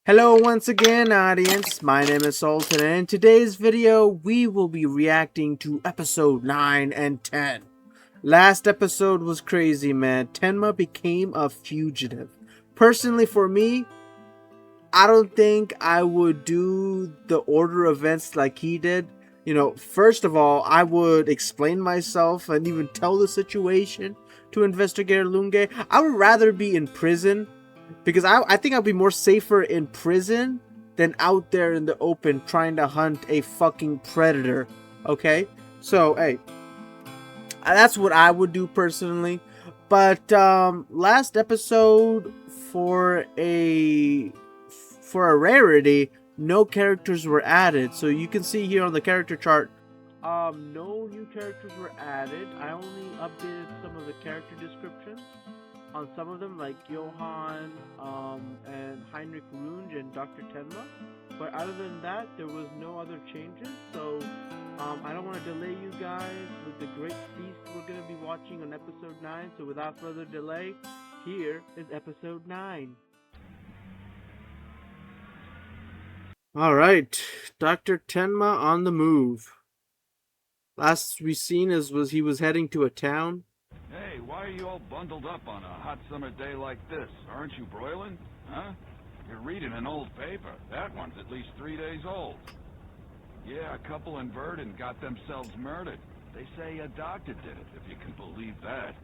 Hello once again, audience. My name is Sultan, and in today's video, we will be reacting to episode 9 and 10. Last episode was crazy, man. Tenma became a fugitive. Personally, for me, I don't think I would do the order of events like he did. First of all, I would explain myself and even tell the situation to Investigator Lunge. I would rather be in prison because I think I'd be more safer in prison than out there in the open trying to hunt a fucking predator. Okay? So, hey, that's what I would do personally. But last episode, for a rarity, no characters were added. So you can see here on the character chart, no new characters were added. I only updated some of the character descriptions on some of them, like Johann, and Heinrich Runge and Dr. Tenma. But other than that, there was no other changes. So I don't want to delay you guys with the great feast we're going to be watching on episode 9. So without further delay, here is episode 9. Alright, Dr. Tenma on the move. Last we seen was he was heading to a town. Hey, why are you all bundled up on a hot summer day like this? Aren't you broiling? Huh? You're reading an old paper. That one's at least 3 days old. Yeah, a couple in Verdun got themselves murdered. They say a doctor did it, if you can believe that.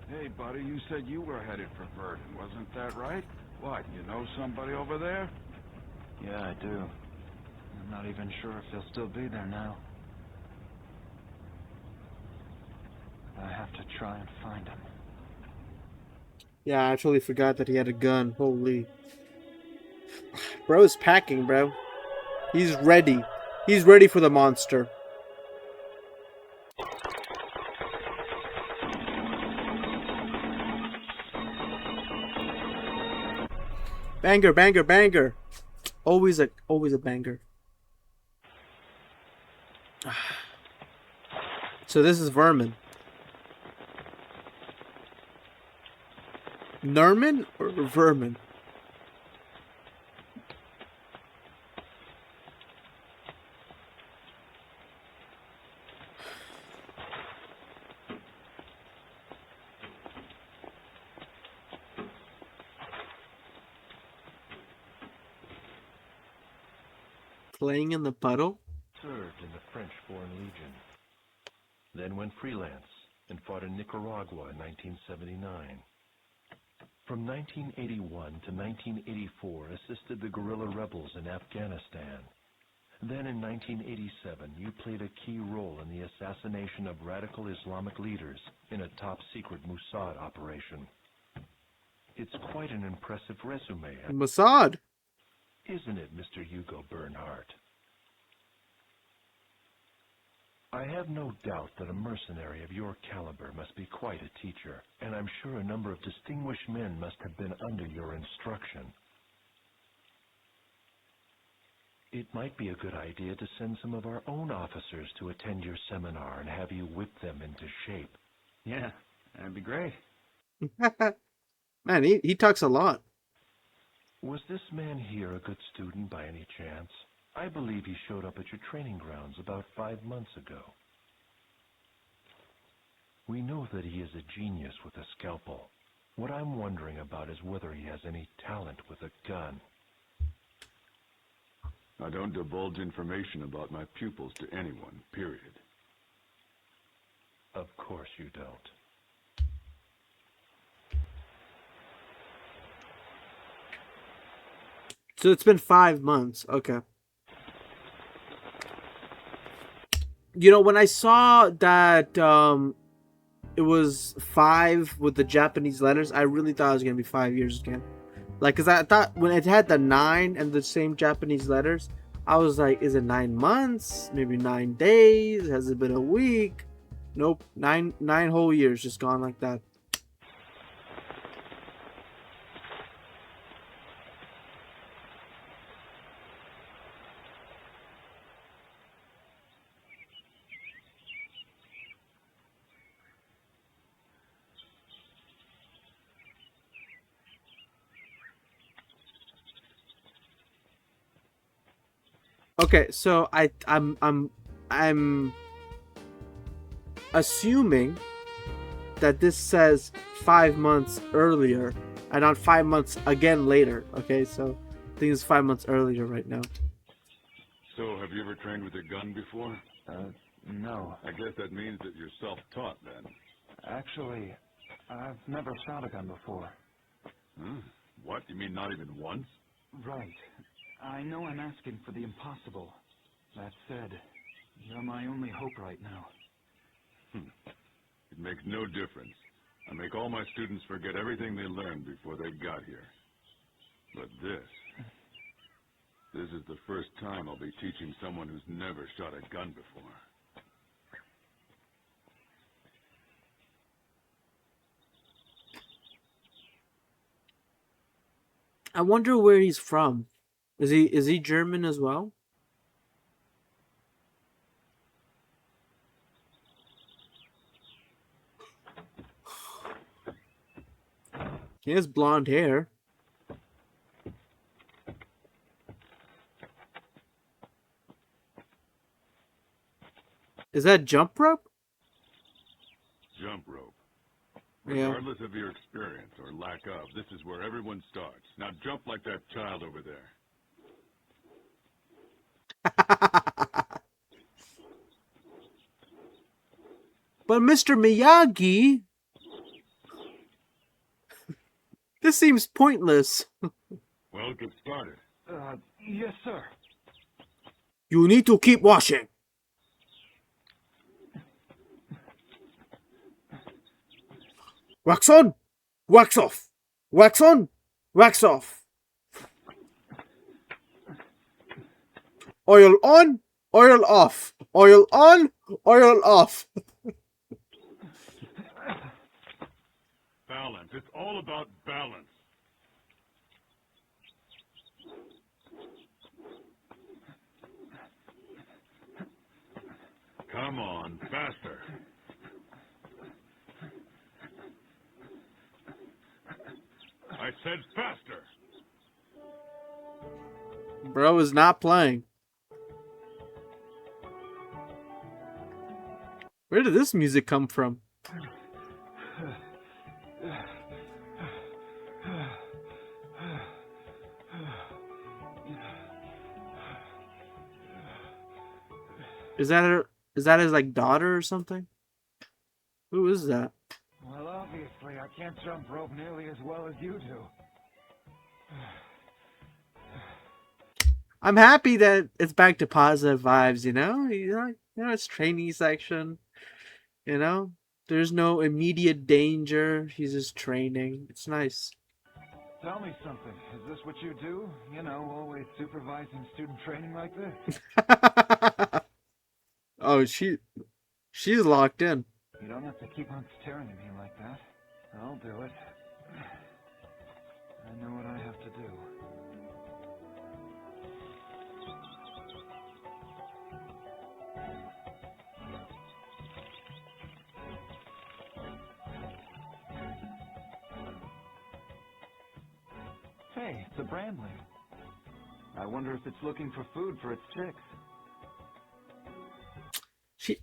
Hey, buddy, you said you were headed for Verdun, wasn't that right? What, you know somebody over there? Yeah, I do. I'm not even sure if they'll still be there now. I have to try and find him. Yeah, I totally forgot that he had a gun. Holy. Bro's packing, bro. He's ready. He's ready for the monster. Banger, banger, banger. Always a banger. So this is Vermin. Nerman or Vermin? Playing in the puddle? Served in the French Foreign Legion. Then went freelance and fought in Nicaragua in 1979. From 1981 to 1984, assisted the guerrilla rebels in Afghanistan. Then in 1987, you played a key role in the assassination of radical Islamic leaders in a top-secret Mossad operation. It's quite an impressive resume, Mossad? isn't it, Mr. Hugo Bernhardt? I have no doubt that a mercenary of your caliber must be quite a teacher, and I'm sure a number of distinguished men must have been under your instruction. It might be a good idea to send some of our own officers to attend your seminar and have you whip them into shape. Yeah, that'd be great. Man, he talks a lot. Was this man here a good student by any chance? I believe he showed up at your training grounds about 5 months ago. We know that he is a genius with a scalpel. What I'm wondering about is whether he has any talent with a gun. I don't divulge information about my pupils to anyone, period. Of course you don't. So it's been 5 months. Okay. When I saw that it was 5 with the Japanese letters, I really thought it was going to be 5 years again. Like, because I thought when it had the 9 and the same Japanese letters, I was like, is it 9 months? Maybe 9 days? Has it been a week? Nope. 9 whole years just gone like that. Okay, so I'm assuming that this says 5 months earlier and not 5 months again later. Okay, so I think it's 5 months earlier right now. So, have you ever trained with a gun before? No. I guess that means that you're self-taught then. Actually, I've never shot a gun before. Huh? What? You mean not even once? Right. I know I'm asking for the impossible. That said, you're my only hope right now. It makes no difference. I make all my students forget everything they learned before they got here. But this is the first time I'll be teaching someone who's never shot a gun before. I wonder where he's from. Is he German as well? He has blonde hair. Is that jump rope? Jump rope. Yeah. Regardless of your experience or lack of, this is where everyone starts. Now jump like that child over there. But Mr. Miyagi, this seems pointless. Well, get started. Yes, sir. You need to keep washing. Wax on, wax off. Wax on, wax off. Oil on, oil off. Oil on, oil off. Balance. It's all about balance. Come on, faster. I said faster. Bro is not playing. Where did this music come from? Is that his like daughter or something? Who is that? Well, obviously, I can't jump rope nearly as well as you do. I'm happy that it's back to positive vibes, you know? It's trainee section. You know? There's no immediate danger. He's just training. It's nice. Tell me something. Is this what you do? You know, always supervising student training like this? Oh, she's locked in. You don't have to keep on staring at me like that. I'll do it. I know what I have to do. Hey, it's a brandling. I wonder if it's looking for food for its chicks. She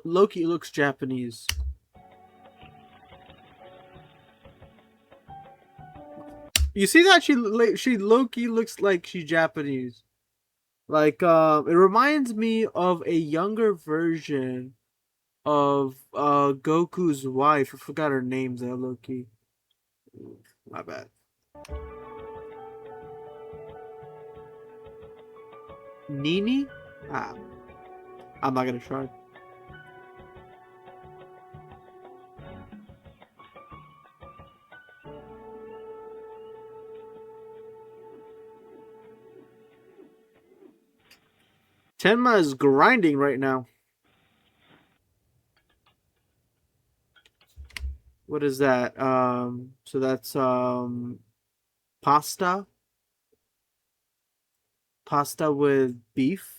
Loki looks Japanese. You see that she Loki looks like she's Japanese. Like it reminds me of a younger version of Goku's wife. I forgot her name though, Loki. My bad. Nini? Ah, I'm not gonna try. Tenma is grinding right now. What is that? So that's pasta. Pasta with beef.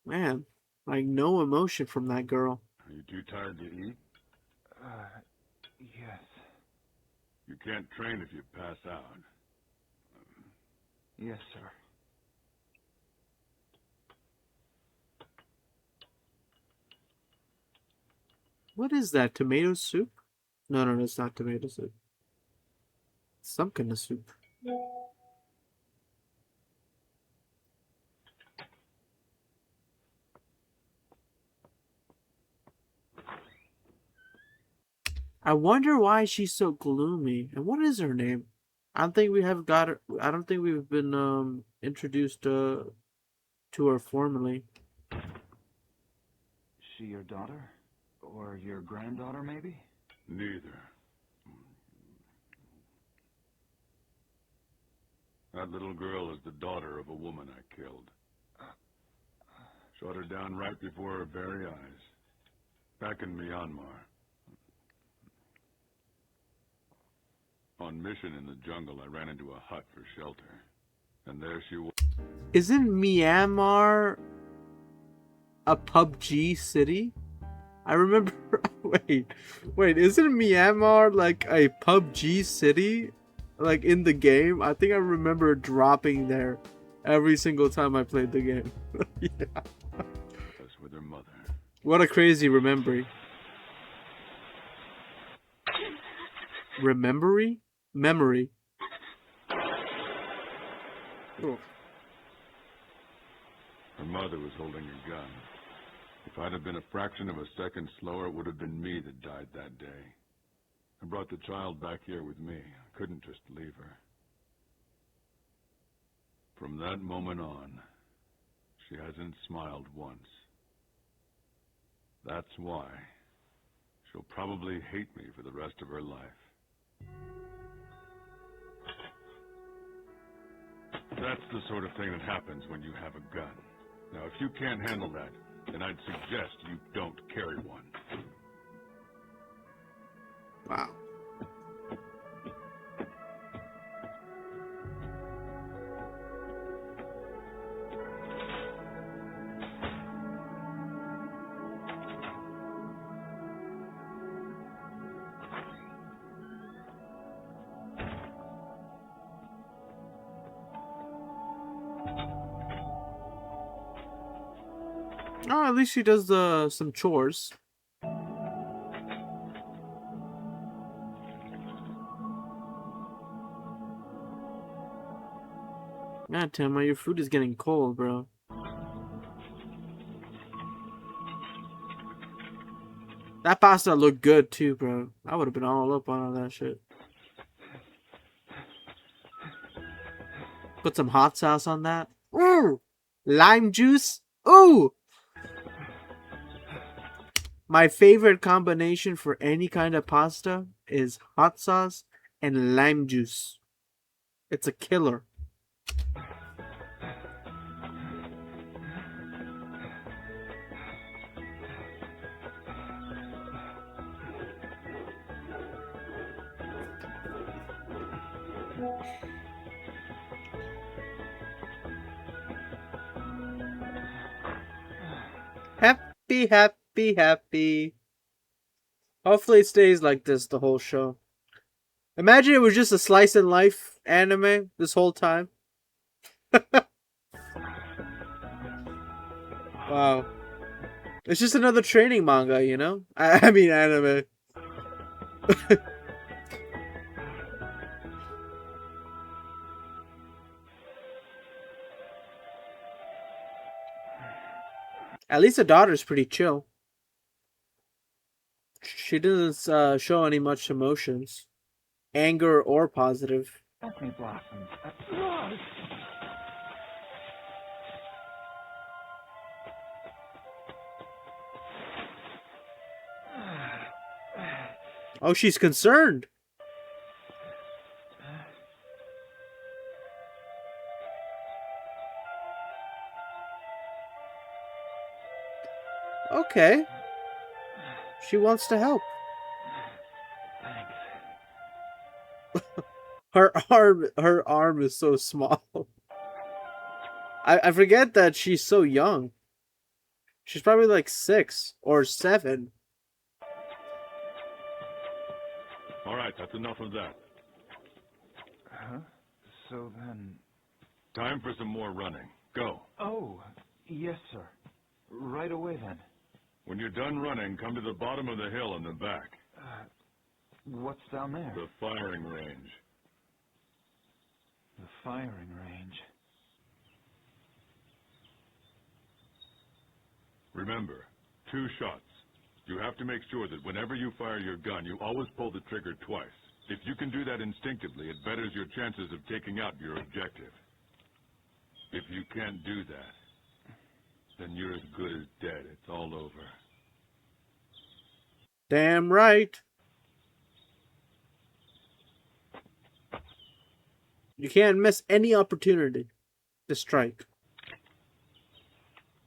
Man, like no emotion from that girl. Are you too tired to eat? Yes. You can't train if you pass out. Yes, sir. What is that? Tomato soup? No, it's not tomato soup. Some kind of soup. I wonder why she's so gloomy. And what is her name? I don't think we have got her. I don't think we've been introduced to her formally. She your daughter? Or your granddaughter, maybe? Neither. That little girl is the daughter of a woman I killed. Shot her down right before her very eyes. Back in Myanmar. On mission in the jungle, I ran into a hut for shelter. And there she was. Isn't Myanmar a PUBG city? I remember. Wait, isn't Myanmar like a PUBG city? Like in the game? I think I remember dropping there every single time I played the game. Yeah. Was with her mother. What a crazy memory. Memory. Oh. Her mother was holding a gun. If I'd have been a fraction of a second slower, it would have been me that died that day. I brought the child back here with me. I couldn't just leave her. From that moment on, she hasn't smiled once. That's why she'll probably hate me for the rest of her life. That's the sort of thing that happens when you have a gun. Now, if you can't handle that, then I'd suggest you don't carry one. Wow. Oh, at least she does some chores. God, Tenma, your food is getting cold, bro. That pasta looked good too, bro. I would have been all up on all that shit. Put some hot sauce on that. Ooh! Lime juice. Ooh! My favorite combination for any kind of pasta is hot sauce and lime juice. It's a killer. Happy, happy, happy. Hopefully it stays like this the whole show. Imagine it was just a slice in life anime this whole time. Wow. It's just another training manga, you know? I mean anime. At least the daughter's pretty chill. She doesn't show any much emotions. Anger or positive. Sesame blossoms. Oh, she's concerned. Okay. She wants to help. Thanks. Her arm is so small. I forget that she's so young. She's probably like 6 or 7. All right, that's enough of that. Huh? So then... Time for some more running. Go. Oh, yes, sir. Right away, then. When you're done running, come to the bottom of the hill in the back. What's down there? The firing range. The firing range. Remember, 2 shots. You have to make sure that whenever you fire your gun, you always pull the trigger twice. If you can do that instinctively, it betters your chances of taking out your objective. If you can't do that, then you're as good as dead. It's all over. Damn right. You can't miss any opportunity to strike.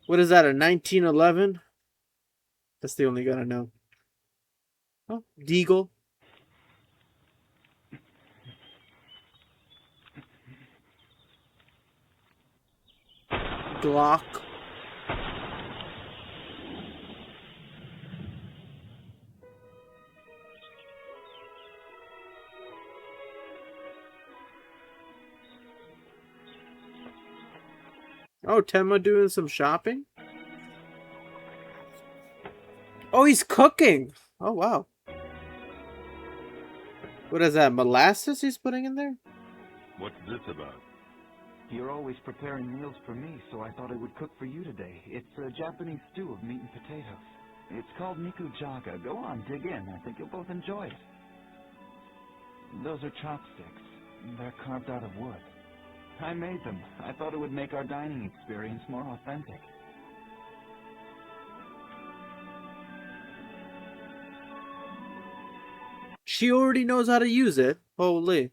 What is that, a 1911? That's the only gun I know. Oh, Deagle. Glock. Oh, Tenma doing some shopping? Oh, he's cooking! Oh, wow. What is that, molasses he's putting in there? What's this about? You're always preparing meals for me, so I thought I would cook for you today. It's a Japanese stew of meat and potatoes. It's called nikujaga. Go on, dig in. I think you'll both enjoy it. Those are chopsticks. They're carved out of wood. I made them. I thought it would make our dining experience more authentic. She already knows how to use it. Holy.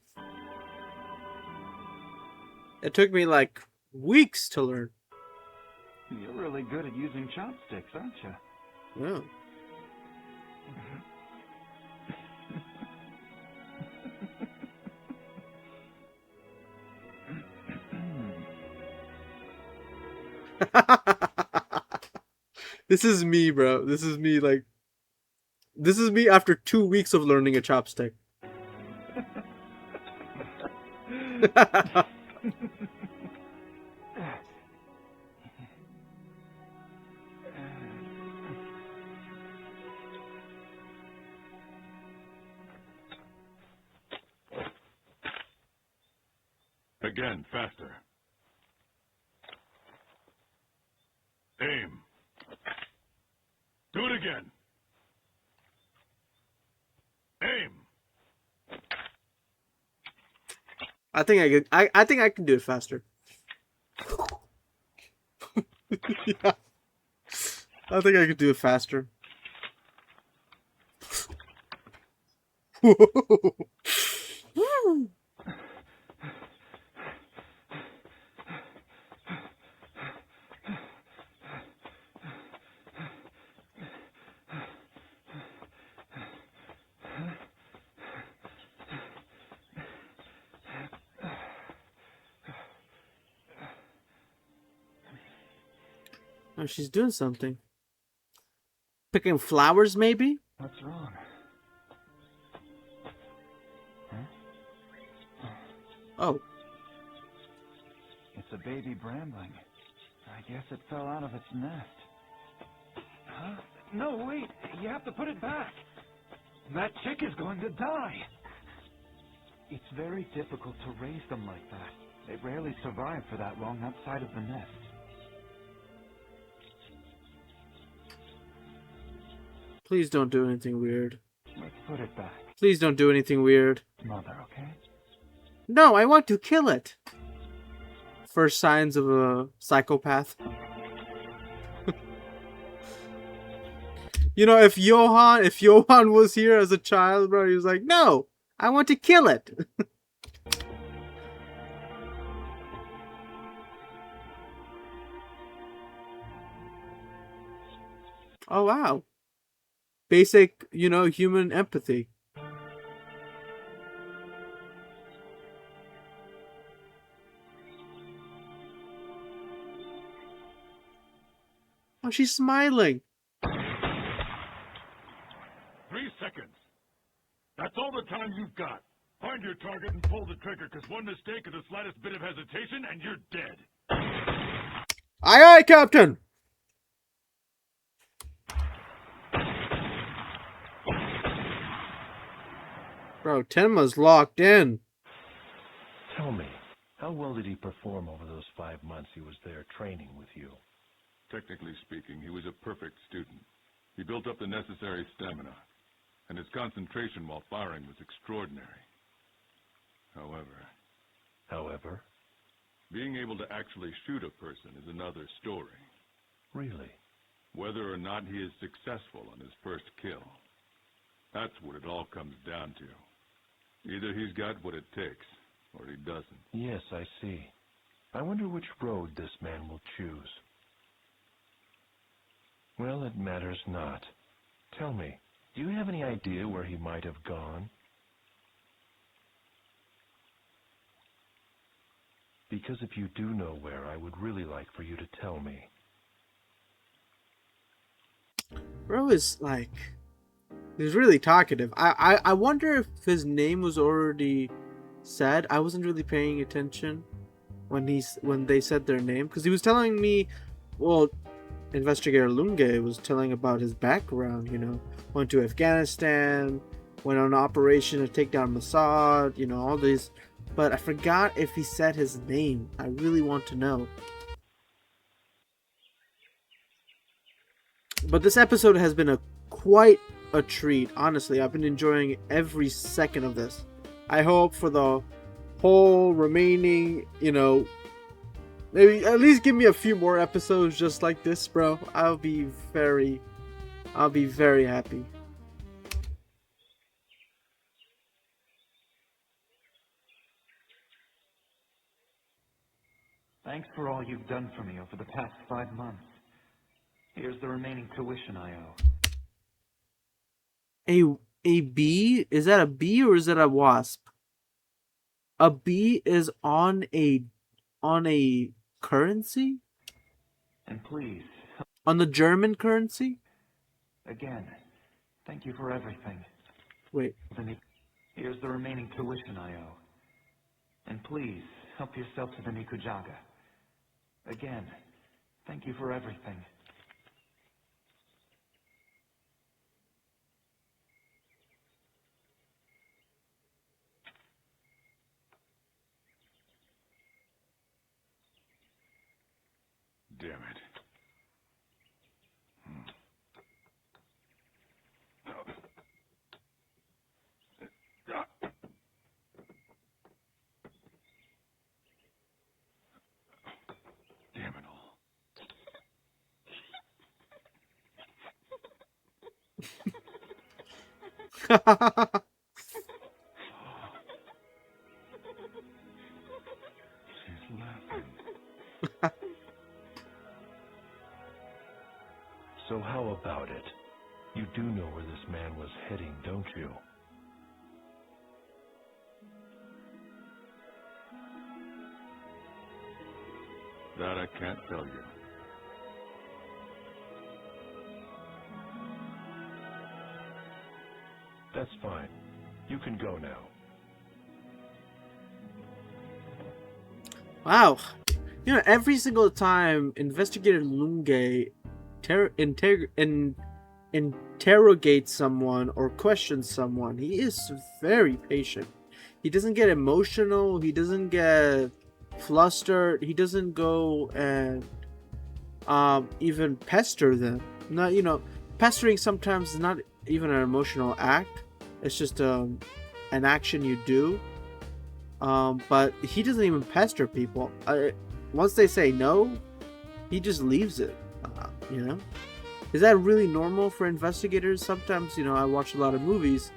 It took me like weeks to learn. You're really good at using chopsticks, aren't you? Yeah. This is me, bro. This is me, like... This is me after 2 weeks of learning a chopstick. Again, faster. Aim. Do it again. Aim. I think I could. I think I can do it faster. Yeah. I think I could do it faster. Oh, she's doing something. Picking flowers, maybe? What's wrong? Oh. It's a baby brambling. I guess it fell out of its nest. Huh? No, wait. You have to put it back. That chick is going to die. It's very difficult to raise them like that. They rarely survive for that long outside of the nest. Please don't do anything weird. Let's put it back. Please don't do anything weird. Mother, okay? No, I want to kill it. First signs of a psychopath. You know, if Johan was here as a child, bro, he was like, no, I want to kill it. Oh, wow. Basic, you know, human empathy. Oh, she's smiling. 3 seconds. That's all the time you've got. Find your target and pull the trigger, because one mistake or the slightest bit of hesitation, and you're dead. Aye, aye, Captain! Bro, Tenma's locked in. Tell me, how well did he perform over those 5 months he was there training with you? Technically speaking, he was a perfect student. He built up the necessary stamina, and his concentration while firing was extraordinary. However? Being able to actually shoot a person is another story. Really? Whether or not he is successful on his first kill. That's what it all comes down to. Either he's got what it takes, or he doesn't. Yes, I see. I wonder which road this man will choose. Well, it matters not. Tell me, do you have any idea where he might have gone? Because if you do know where, I would really like for you to tell me. Bro is like, he's really talkative. I wonder if his name was already said. I wasn't really paying attention when they said their name, because he was telling me, well, Investigator Lunge was telling about his background. You know, went to Afghanistan, went on an operation to take down Mossad. You know, all these. But I forgot if he said his name. I really want to know. But this episode has been quite a treat. Honestly, I've been enjoying every second of this. I hope for the whole remaining, you know, maybe at least give me a few more episodes just like this, bro. I'll be very happy. Thanks for all you've done for me over the past 5 months. Here's the remaining tuition I owe. A bee? Is that a bee or is that a wasp? A bee is on a currency? And please, On the German currency? again, thank you for everything. Wait. Here's the remaining tuition I owe. And please, help yourself to the Nikujaga. Again, thank you for everything. Damn it. Damn it all. She's laughing. So how about it? You do know where this man was heading, don't you? That I can't tell you. That's fine. You can go now. Wow. You know, every single time Investigator Lunge interrogates someone or questions someone, he is very patient. He doesn't get emotional. He doesn't get flustered. He doesn't go and even pester them. Not, you know, pestering sometimes is not even an emotional act. It's just an action you do. But he doesn't even pester people. Once they say no, he just leaves it. You know, is that really normal for investigators? Sometimes, you know, I watch a lot of movies,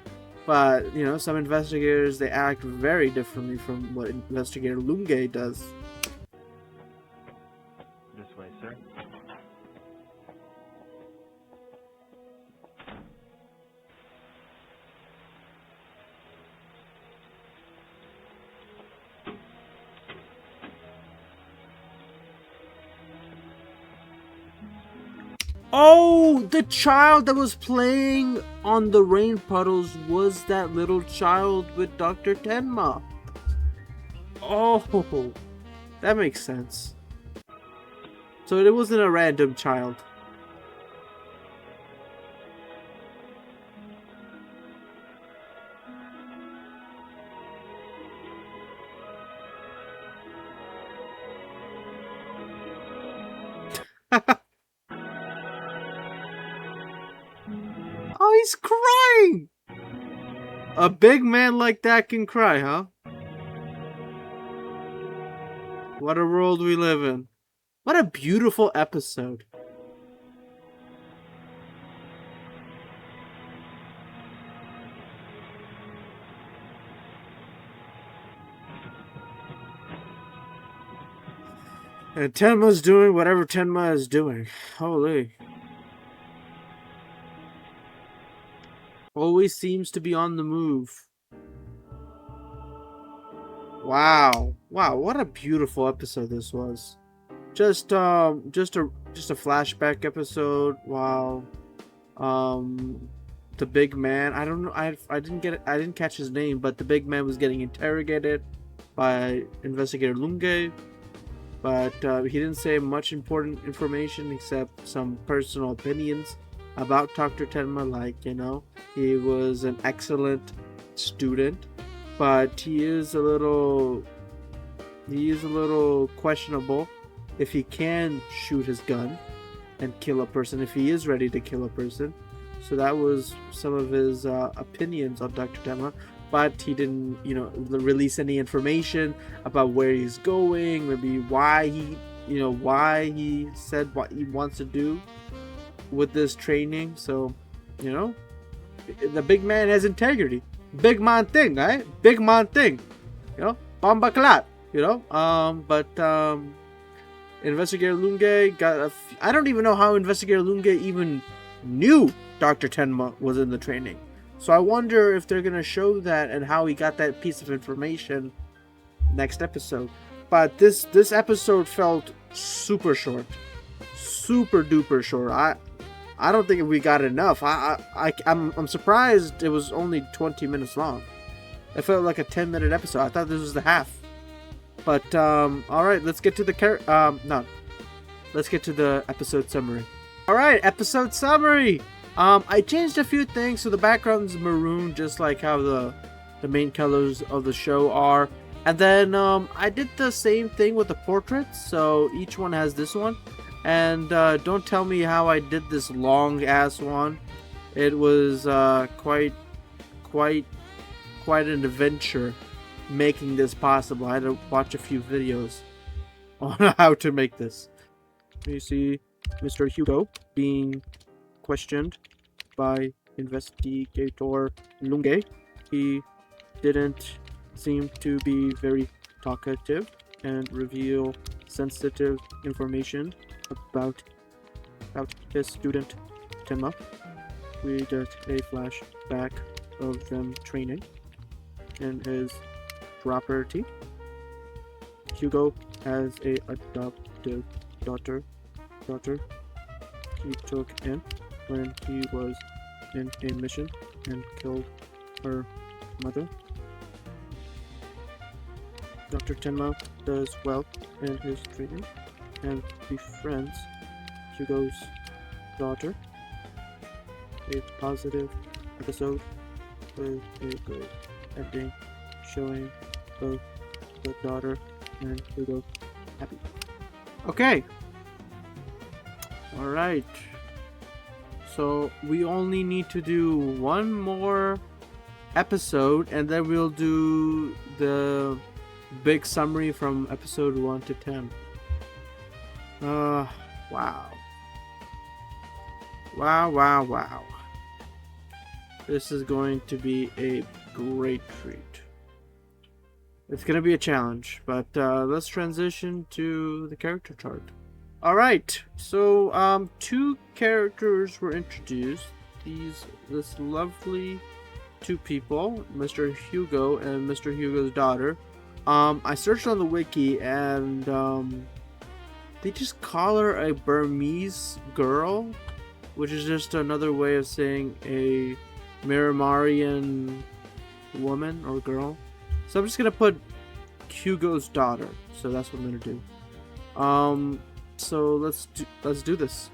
but you know, some investigators, they act very differently from what Investigator Lunge does. This way, sir. Oh, the child that was playing on the rain puddles was that little child with Dr. Tenma. Oh, that makes sense. So it wasn't a random child. Oh, he's crying! A big man like that can cry, huh? What a world we live in. What a beautiful episode. And Tenma's doing whatever Tenma is doing. Holy. Always seems to be on the move. Wow. Wow, what a beautiful episode this was. Just a flashback episode while the big man, I don't know, I didn't catch his name, but the big man was getting interrogated by investigator Lunge, but he didn't say much important information except some personal opinions about Dr. Tenma, like, you know, he was an excellent student, but he is a little questionable if he can shoot his gun and kill a person, if he is ready to kill a person. So that was some of his opinions on Dr. Tenma, but he didn't, you know, release any information about where he's going, maybe why he said what he wants to do with this training. So, you know, the big man has integrity. Big man thing, right? Big man thing. You know, bomba clat. You know, Investigator Lunge got I don't even know how Investigator Lunge even knew Dr. Tenma was in the training. So I wonder if they're gonna show that and how he got that piece of information next episode. But this episode felt super short, super duper short. I don't think we got enough. I'm surprised it was only 20 minutes long. It felt like a 10-minute episode. I thought this was the half. But all right, let's get to the let's get to the episode summary. All right, episode summary. I changed a few things, so the background's maroon, just like how the main colors of the show are. And then I did the same thing with the portraits, so each one has this one. And don't tell me how I did this long ass one. It was quite an adventure making this possible. I had to watch a few videos on how to make this. You see Mr. Hugo being questioned by investigator Lunge. He didn't seem to be very talkative and reveal sensitive information about his student Tenma. We get a flashback of them training in his property. Hugo has a adopted daughter he took in when he was in a mission and killed her mother. Dr. Tenma does well in his training and befriends Hugo's daughter. A positive episode with a good ending, showing both the daughter and Hugo happy. Okay. Alright. So we only need to do one more episode and then we'll do the big summary from episode 1 to 10. Wow. Wow. This is going to be a great treat. It's going to be a challenge, but let's transition to the character chart. Alright, so 2 characters were introduced. This lovely 2 people, Mr. Hugo and Mr. Hugo's daughter. I searched on the wiki and they just call her a Burmese girl. which is just another way of saying a Miramarian woman or girl. So I'm just gonna put Hugo's daughter. So that's what I'm gonna do. So let's do this.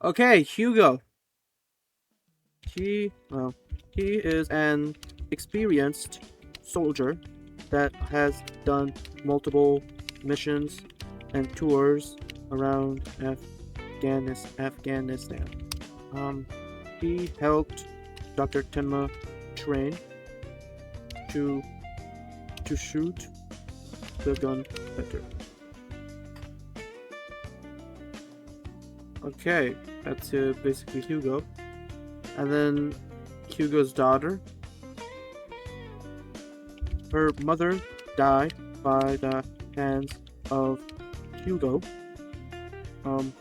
Okay, Hugo. He is an experienced soldier that has done multiple missions and tours around Afghanistan. He helped Dr. Tenma train to shoot the gun better. Okay, that's basically Hugo. And then Hugo's daughter. Her mother died by the hands of Hugo.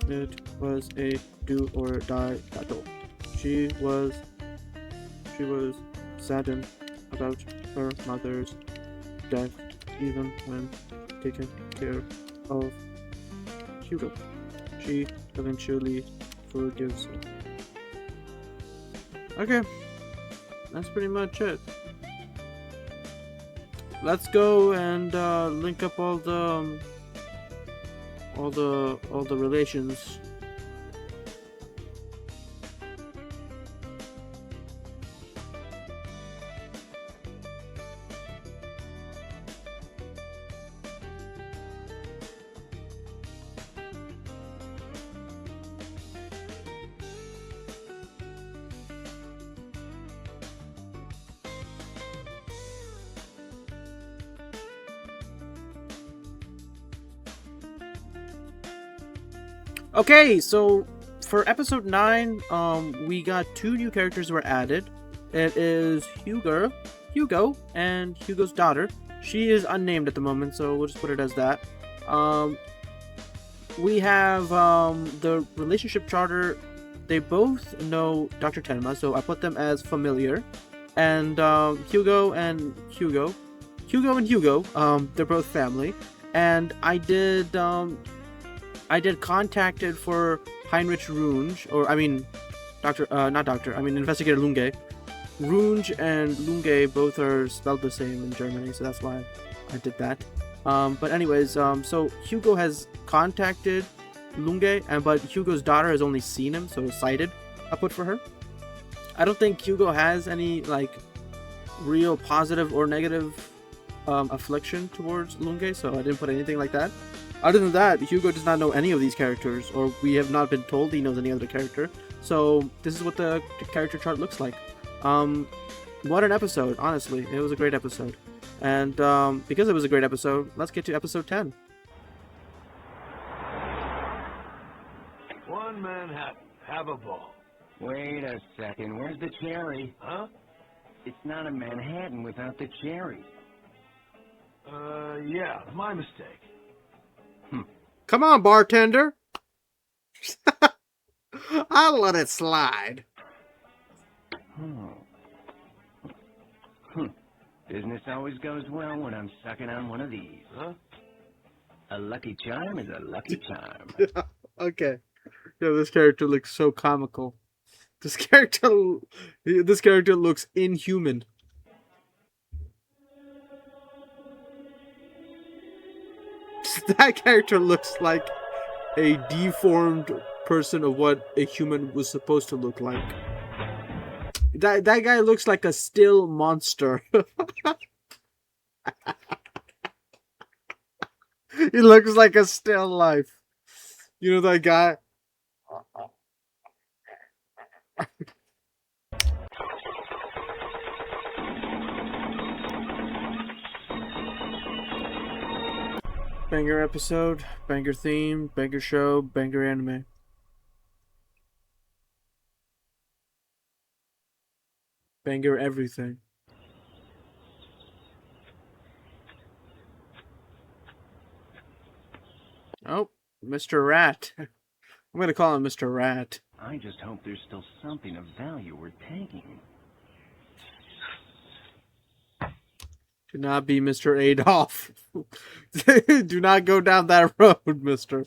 It was a do or die battle. She was saddened about her mother's death, even when taking care of Hugo. She eventually forgives him. Okay, that's pretty much it. Let's go and link up all the relations. Okay, so for episode 9, we got 2 new characters were added. It is Hugo, and Hugo's daughter. She is unnamed at the moment, so we'll just put it as that. We have the relationship charter. They both know Dr. Tenma, so I put them as familiar. And Hugo, they're both family. And I did contacted for Heinrich Runge, Investigator Lunge. Runge and Lunge both are spelled the same in Germany, so that's why I did that. But anyways, so Hugo has contacted Lunge, but Hugo's daughter has only seen him, so cited I put for her. I don't think Hugo has any, like, real positive or negative affliction towards Lunge, so I didn't put anything like that. Other than that, Hugo does not know any of these characters, or we have not been told he knows any other character. So this is what the character chart looks like. What an episode, honestly. It was a great episode. And because it was a great episode, let's get to episode 10. One Manhattan. Have a ball. Wait a second. Where's the cherry? Huh? It's not a Manhattan without the cherry. Yeah, my mistake. Come on, bartender. I'll let it slide. Business always goes well when I'm sucking on one of these. Huh? A lucky charm is a lucky charm. Okay. Yeah, this character looks so comical. This character looks inhuman. That character looks like a deformed person of what a human was supposed to look like. That guy looks like a still monster. He looks like a still life. You know that guy? Banger episode, banger theme, banger show, banger anime. Banger everything. Oh, Mr. Rat. I'm gonna call him Mr. Rat. I just hope there's still something of value worth taking. Do not be Mr. Adolf. Do not go down that road, mister.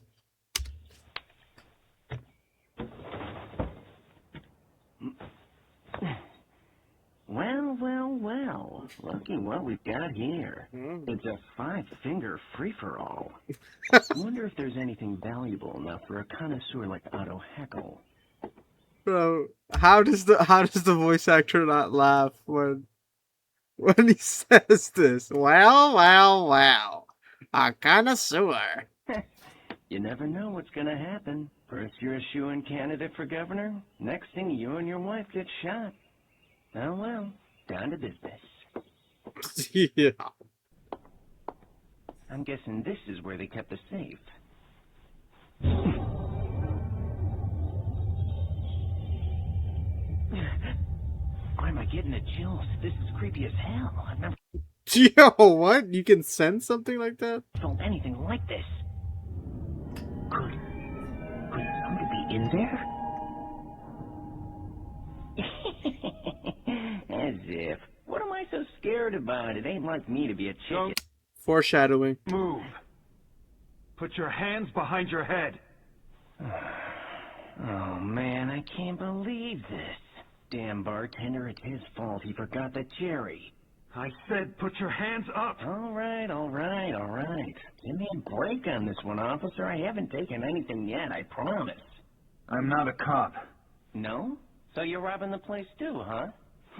Well, well, well. Looky what we've got here. It's a 5-finger free-for-all. Wonder if there's anything valuable enough for a connoisseur like Otto Heckel. Bro, how does the voice actor not laugh when he says this? Well, well, well. A connoisseur. You never know what's gonna happen. First you're a shoo-in candidate for governor. Next thing you and your wife get shot. Oh well, down to business. Yeah. I'm guessing this is where they kept the safe. Why am I getting the chills? This is creepy as hell. I've never Yo, what? You can sense something like that? felt anything like this. Could somebody be in there? As if. What am I so scared about? It ain't like me to be a chicken. Foreshadowing. Move. Put your hands behind your head. Oh man, I can't believe this. Damn bartender, it's his fault. He forgot the cherry. I said put your hands up. All right. Give me a break on this one, officer. I haven't taken anything yet, I promise. I'm not a cop. No? So you're robbing the place too, huh?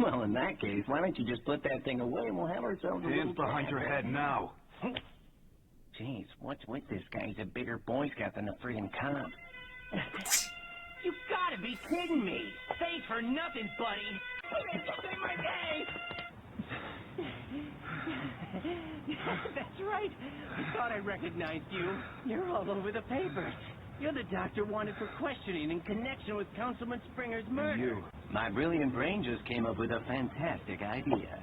Well, in that case, why don't you just put that thing away and we'll have ourselves a little... Hands behind your head now. Jeez, what's with this guy? He's a bigger Boy Scout than a friggin' cop. You gotta be kidding me! Thanks for nothing, buddy! Save my day! That's right. I thought I recognized you. You're all over the papers. You're the doctor wanted for questioning in connection with Councilman Springer's murder. You. My brilliant brain just came up with a fantastic idea.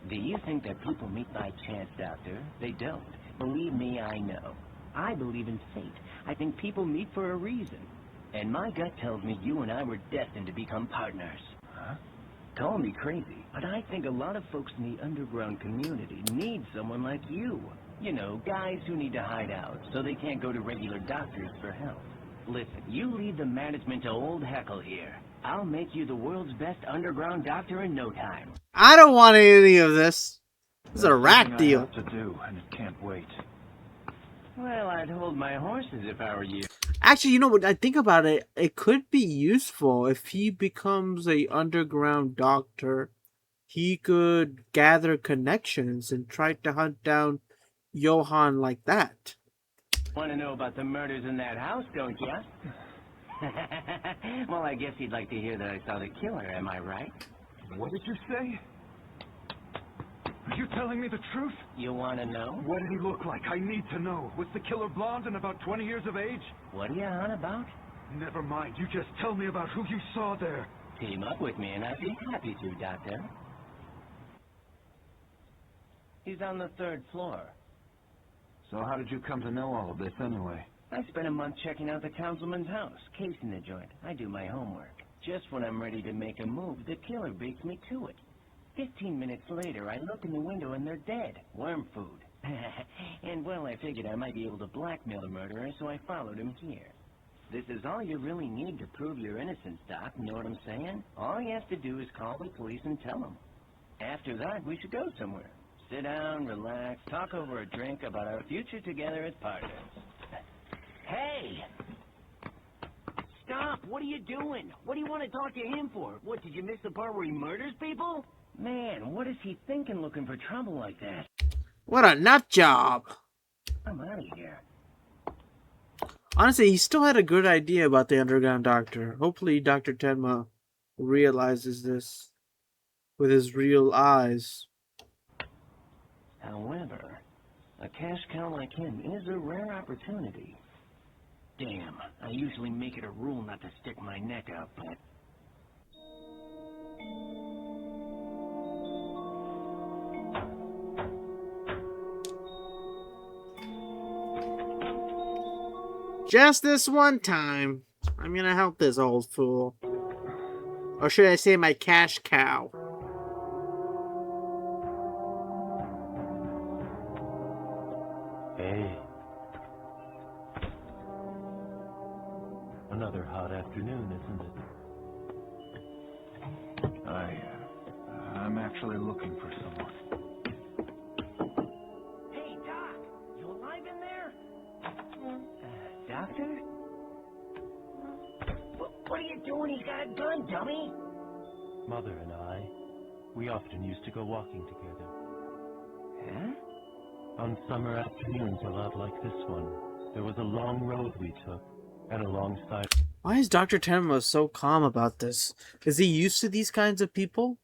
Do you think that people meet by chance, Doctor? They don't. Believe me, I know. I believe in fate. I think people meet for a reason. And my gut tells me you and I were destined to become partners. Huh? Call me crazy, but I think a lot of folks in the underground community need someone like you. You know, guys who need to hide out, so they can't go to regular doctors for help. Listen, you leave the management to old Heckel here. I'll make you the world's best underground doctor in no time. I don't want any of this. This is a There's rat something deal. I have to do, and it can't wait. Well, I'd hold my horses if I were you. Actually, you know what? I think about it. It could be useful if he becomes a underground doctor. He could gather connections and try to hunt down Johann like that. Want to know about the murders in that house, don't you? Well, I guess you'd like to hear that I saw the killer, am I right? What did you say? Are you telling me the truth? You want to know? What did he look like? I need to know. Was the killer blonde and about 20 years of age? What are you on about? Never mind. You just tell me about who you saw there. Team up with me and I'd be happy to, Doctor. He's on the 3rd floor. So how did you come to know all of this anyway? I spent a month checking out the councilman's house, casing the joint. I do my homework. Just when I'm ready to make a move, the killer beats me to it. 15 minutes later, I look in the window and they're dead. Worm food. And well, I figured I might be able to blackmail the murderer, so I followed him here. This is all you really need to prove your innocence, Doc. You know what I'm saying? All you have to do is call the police and tell them. After that, we should go somewhere. Sit down, relax, talk over a drink about our future together as partners. Hey! Stop! What are you doing? What do you want to talk to him for? What, did you miss the part where he murders people? Man, what is he thinking looking for trouble like that? What a nut job. I'm out of here. Honestly, he still had a good idea about the underground doctor. Hopefully Dr. Tenma realizes this with his real eyes. However, a cash cow like him is a rare opportunity. Damn, I usually make it a rule not to stick my neck out, but... Just this one time, I'm gonna help this old fool. Or should I say my cash cow? Hey. Another hot afternoon, isn't it? I'm actually looking for someone. Hey, Doc! You alive in there? Doctor? What are you doing? He's got a gun, dummy! Mother and I, we often used to go walking together. Huh? On summer afternoons a lot like this one, there was a long road we took, and alongside... Why is Dr. Tenma so calm about this? Is he used to these kinds of people?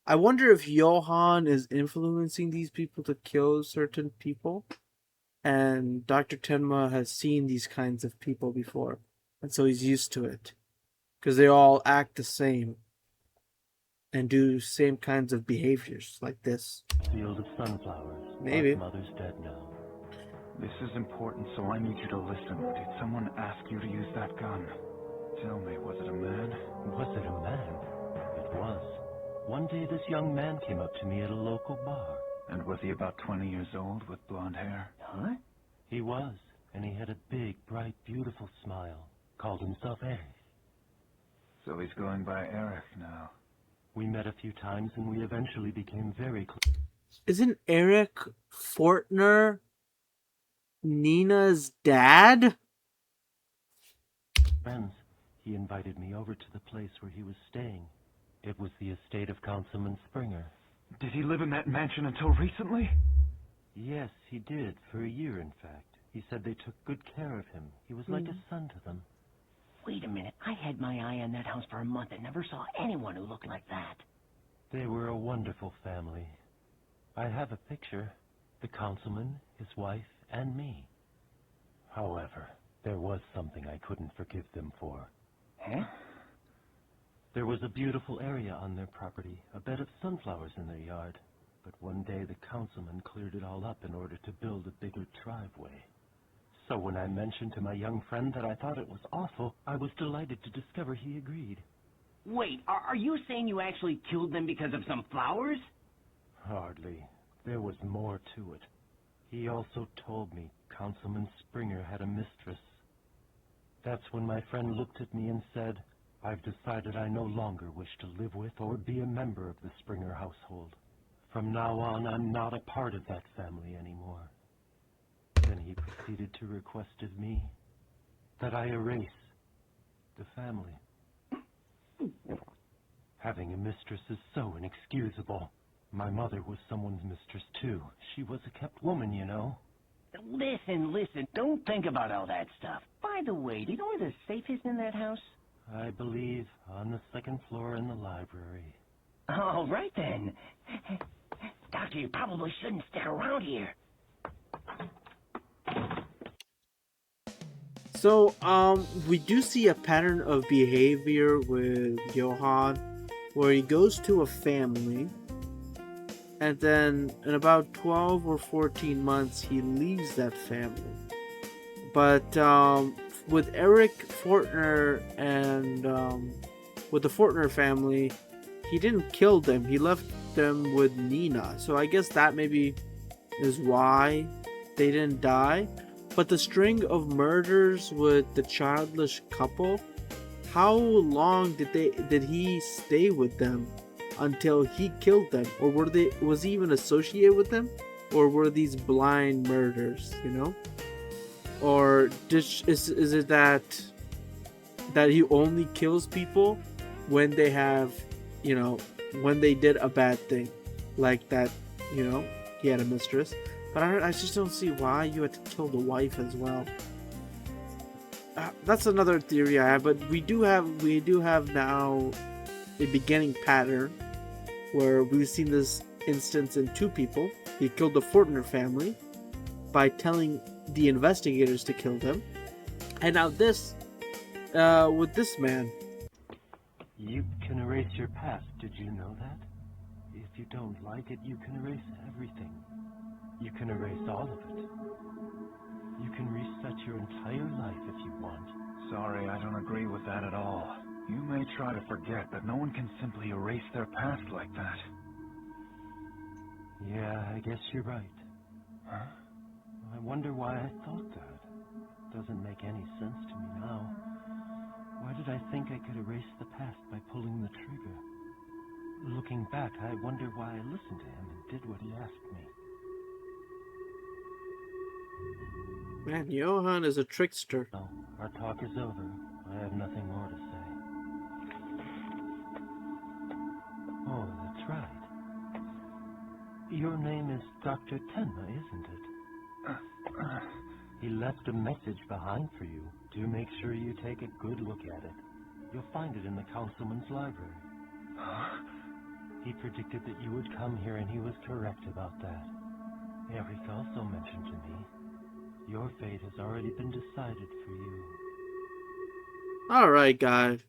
I wonder if Johann is influencing these people to kill certain people. And Dr. Tenma has seen these kinds of people before. And so he's used to it. Because they all act the same. And do same kinds of behaviors like this. Field of sunflowers. Maybe. But Mother's dead now. This is important, so I need you to listen. Did someone ask you to use that gun? Tell me, was it a man? Was it a man? It was. One day this young man came up to me at a local bar. And was he about 20 years old with blonde hair? Huh? He was, and he had a big, bright, beautiful smile. Called himself Eric. So he's going by Eric now. We met a few times and we eventually became very close. Isn't Eric Fortner Nina's dad? Friends. He invited me over to the place where he was staying. It was the estate of Councilman Springer. Did he live in that mansion until recently? Yes, he did, for a year in fact. He said they took good care of him. He was like a son to them. Wait a minute. I had my eye on that house for a month and never saw anyone who looked like that. They were a wonderful family. I have a picture. The councilman, his wife, and me. However, there was something I couldn't forgive them for. Huh? There was a beautiful area on their property, a bed of sunflowers in their yard. But one day the councilman cleared it all up in order to build a bigger driveway. So when I mentioned to my young friend that I thought it was awful, I was delighted to discover he agreed. Wait, are you saying you actually killed them because of some flowers? Hardly. There was more to it. He also told me Councilman Springer had a mistress. That's when my friend looked at me and said, I've decided I no longer wish to live with or be a member of the Springer household. From now on, I'm not a part of that family anymore. Then he proceeded to request of me that I erase the family. Having a mistress is so inexcusable. My mother was someone's mistress, too. She was a kept woman, you know. Listen. Don't think about all that stuff. By the way, do you know where the safe is in that house? I believe on the second floor in the library. All right, then. Doctor, you probably shouldn't stick around here. So, we do see a pattern of behavior with Johann where he goes to a family and then in about 12 or 14 months he leaves that family. But with Eric Fortner and with the Fortner family, he didn't kill them. He left them with Nina. So I guess that maybe is why they didn't die. But the string of murders with the childless couple, how long did he stay with them until he killed them? Or was he even associated with them? Or were these blind murders, you know? Or is it that he only kills people when they have, you know, when they did a bad thing, like that, you know, he had a mistress. But I just don't see why you had to kill the wife as well. That's another theory I have. But we do have now a beginning pattern where we've seen this instance in two people. He killed the Fortner family by telling the investigators to kill them, and now this with this man. You can erase your past, did you know that? If you don't like it, you can erase everything. You can erase all of it. You can restart. reset your entire life if you want. Sorry, I don't agree with that at all. You may try to forget, but no one can simply erase their past like that. Yeah, I guess you're right. Huh? I wonder why I thought that. Doesn't make any sense to me now. Why did I think I could erase the past by pulling the trigger? Looking back, I wonder why I listened to him and did what he asked me. Man, Johann is a trickster. No, our talk is over. I have nothing more to say. Oh, that's right. Your name is Dr. Tenma, isn't it? He left a message behind for you. Do make sure you take a good look at it. You'll find it in the councilman's library. He predicted that you would come here, and he was correct about that. Eric also mentioned to me, your fate has already been decided for you. Alright, guys.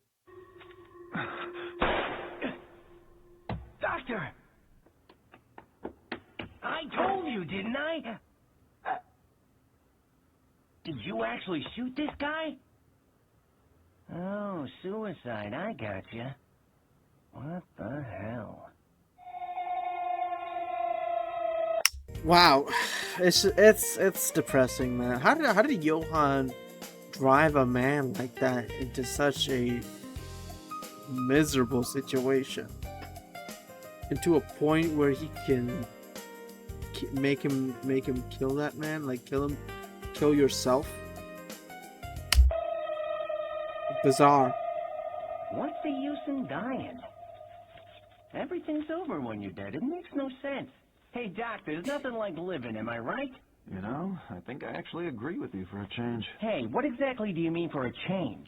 Doctor! I told you, didn't I? Did you actually shoot this guy? Oh, suicide, I gotcha. What the hell? Wow, it's depressing, man. How did Johann drive a man like that into such a miserable situation, into a point where he can make him kill that man, like kill yourself? Bizarre. What's the use in dying? Everything's over when you're dead. It makes no sense. Hey, Doc, there's nothing like living, am I right? You know, I think I actually agree with you for a change. Hey, what exactly do you mean for a change?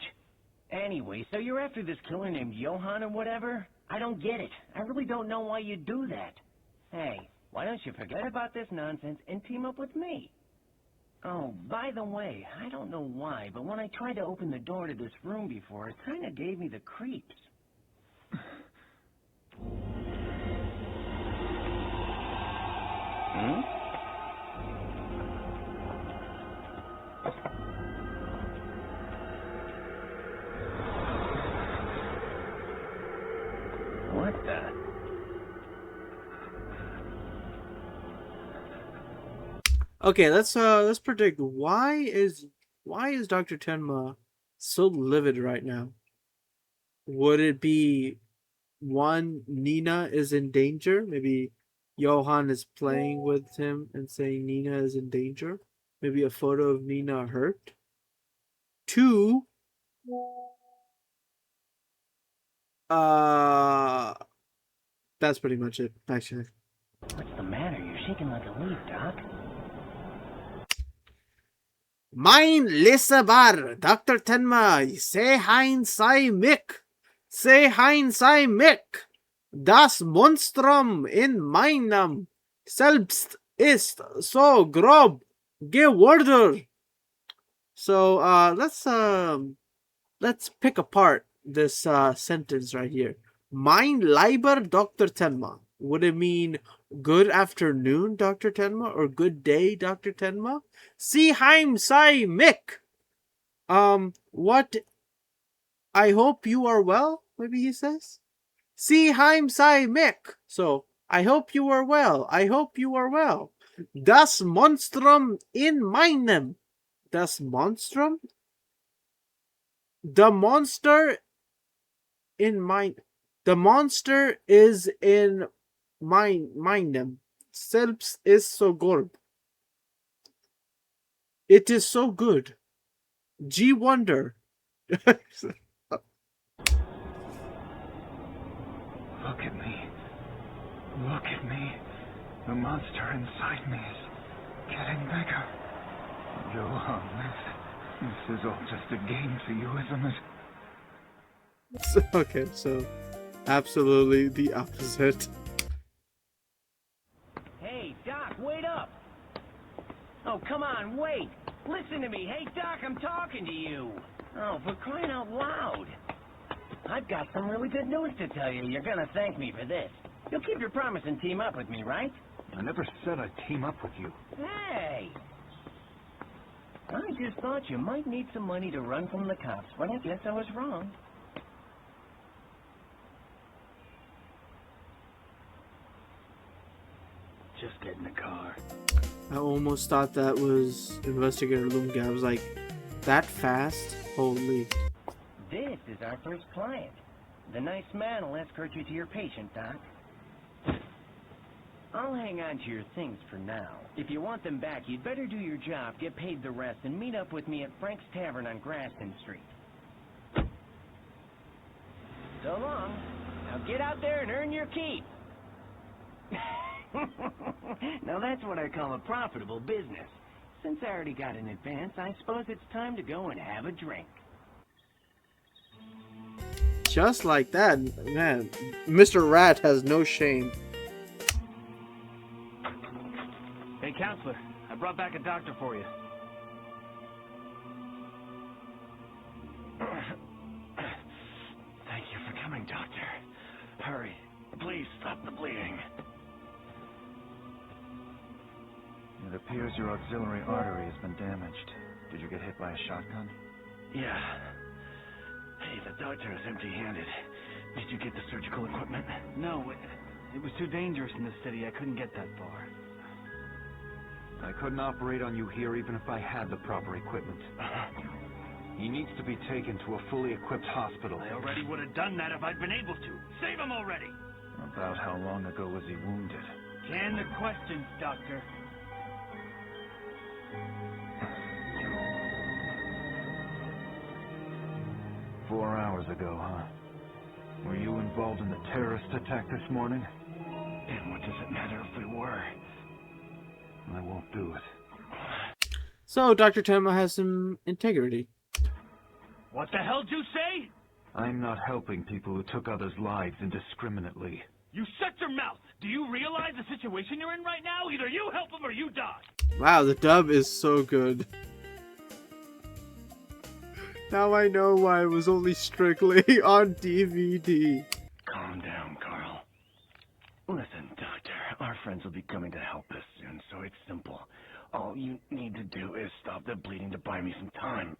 Anyway, so you're after this killer named Johann or whatever? I don't get it. I really don't know why you'd do that. Hey, why don't you forget about this nonsense and team up with me? Oh, by the way, I don't know why, but when I tried to open the door to this room before, it kind of gave me the creeps. Hmm? What the? Okay, let's predict why is Dr. Tenma so livid right now? Would it be one, Nina is in danger? Maybe Johann is playing with him and saying Nina is in danger. Maybe a photo of Nina hurt. 2, that's pretty much it, actually. What's the matter? You're shaking like a leaf, Doc. Mein Lesebar, Dr. Tenma, say hein sei mich. Say hein sei mich. Das Monstrum in meinem Selbst ist so grob geworden. So let's pick apart this sentence right here. Mein lieber Dr. Tenma. Would it mean good afternoon, Dr. Tenma, or good day, Dr. Tenma? Sie heim sei mich. What? I hope you are well, maybe he says. Sie heim sei mich. So, I hope you are well. I hope you are well. Das Monstrum in meinem. Das Monstrum? The monster in mine. The monster is in meinem. Selbst ist so gut. It is so good. Gee wonder. Look at me. Look at me. The monster inside me is getting bigger. Johann, this is all just a game to you, isn't it? Okay, so absolutely the opposite. Hey, Doc, wait up! Oh, come on, wait! Listen to me! Hey, Doc, I'm talking to you! Oh, for crying out loud! I've got some really good news to tell you. You're gonna thank me for this. You'll keep your promise and team up with me, right? I never said I'd team up with you. Hey! I just thought you might need some money to run from the cops, but I guess I was wrong. Just get in the car. I almost thought that was Investigator Lumga. I was like, that fast? Holy. This is our first client. The nice man will escort you to your patient, Doc. I'll hang on to your things for now. If you want them back, you'd better do your job, get paid the rest, and meet up with me at Frank's Tavern on Grafton Street. So long. Now get out there and earn your keep. Now that's what I call a profitable business. Since I already got an advance, I suppose it's time to go and have a drink. Just like that, man. Mr. Rat has no shame. Hey, counselor, I brought back a doctor for you. Thank you for coming, Doctor. Hurry. Please stop the bleeding. It appears your auxiliary artery has been damaged. Did you get hit by a shotgun? Yeah. Hey, the doctor is empty-handed. Did you get the surgical equipment? No, it was too dangerous in the city. I couldn't get that far. I couldn't operate on you here even if I had the proper equipment. He needs to be taken to a fully equipped hospital. I already would have done that if I'd been able to. Save him already! About how long ago was he wounded? Can the questions, Doctor. "4 hours ago, huh? Were you involved in the terrorist attack this morning?" And what does it matter if we were? I won't do it. So, Dr. Tenma has some integrity. What the hell did you say? I'm not helping people who took others' lives indiscriminately. You shut your mouth! Do you realize the situation you're in right now? Either you help him or you die! Wow, the dub is so good. Now I know why it was only strictly on DVD. Calm down, Carl. Listen, Doctor, our friends will be coming to help us soon, so it's simple. All you need to do is stop the bleeding to buy me some time.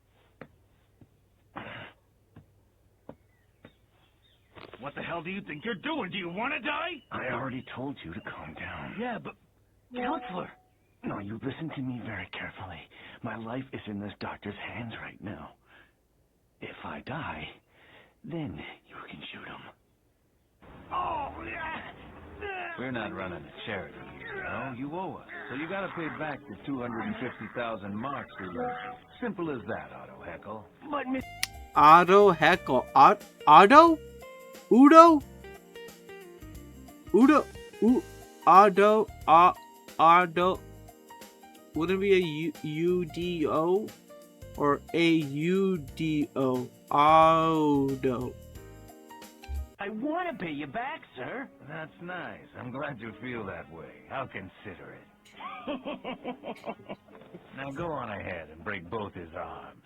What the hell do you think you're doing? Do you want to die? I already told you to calm down. Yeah, but... Counselor! No, you listen to me very carefully. My life is in this doctor's hands right now. If I die, then you can shoot him. Oh, yeah! We're not running a charity, you know. You owe us, so you gotta pay back the 250,000 marks we lent you. Simple as that, Otto Heckle. But Miss... Otto Heckle. Otto? Udo? Udo? Otto? Otto? Wouldn't it be a U-D-O? Or A-U-D-O? Odo. I want to pay you back, sir. That's nice. I'm glad you feel that way. I'll consider it. Now go on ahead and break both his arms.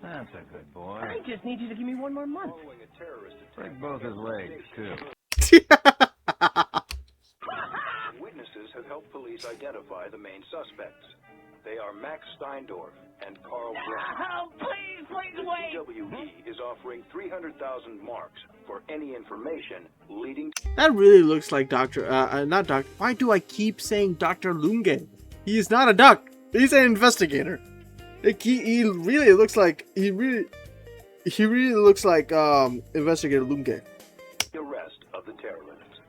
That's a good boy. I just need you to give me one more month. Break both his legs, too. Witnesses have helped police identify the main suspects. They are Max Steindorf and Carl Brown. Oh, please wait! CWE is offering 300,000 marks for any information leading to... That really looks like not Doctor. Why do I keep saying Dr. Lunge? He is not a duck. He's an investigator. He really looks like Investigator Lunge. the arrest of the terrorists.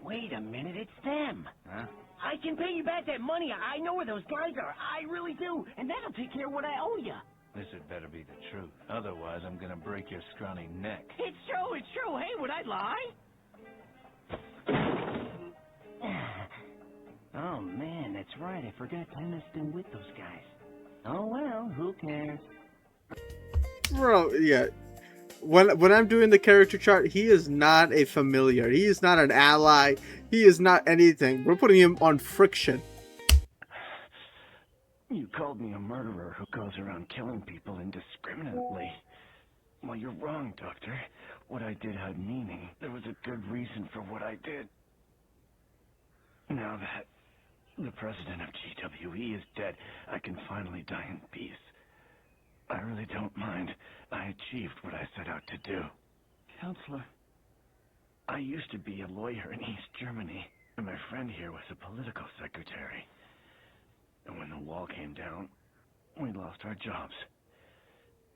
Wait a minute, it's them. Huh? I can pay you back that money. I know where those guys are. I really do. And that'll take care of what I owe you. This had better be the truth. Otherwise, I'm gonna break your scrawny neck. It's true. Hey, would I lie? Oh, man, that's right. I forgot Tenma's still with those guys. Oh, well, who cares? Bro, yeah. When I'm doing the character chart, he is not a familiar. He is not an ally. He is not anything. We're putting him on friction. You called me a murderer who goes around killing people indiscriminately. Well, you're wrong, Doctor. What I did had meaning. There was a good reason for what I did. Now that the president of GWE is dead, I can finally die in peace. I really don't mind. I achieved what I set out to do. Counselor. I used to be a lawyer in East Germany, and my friend here was a political secretary. And when the wall came down, we lost our jobs.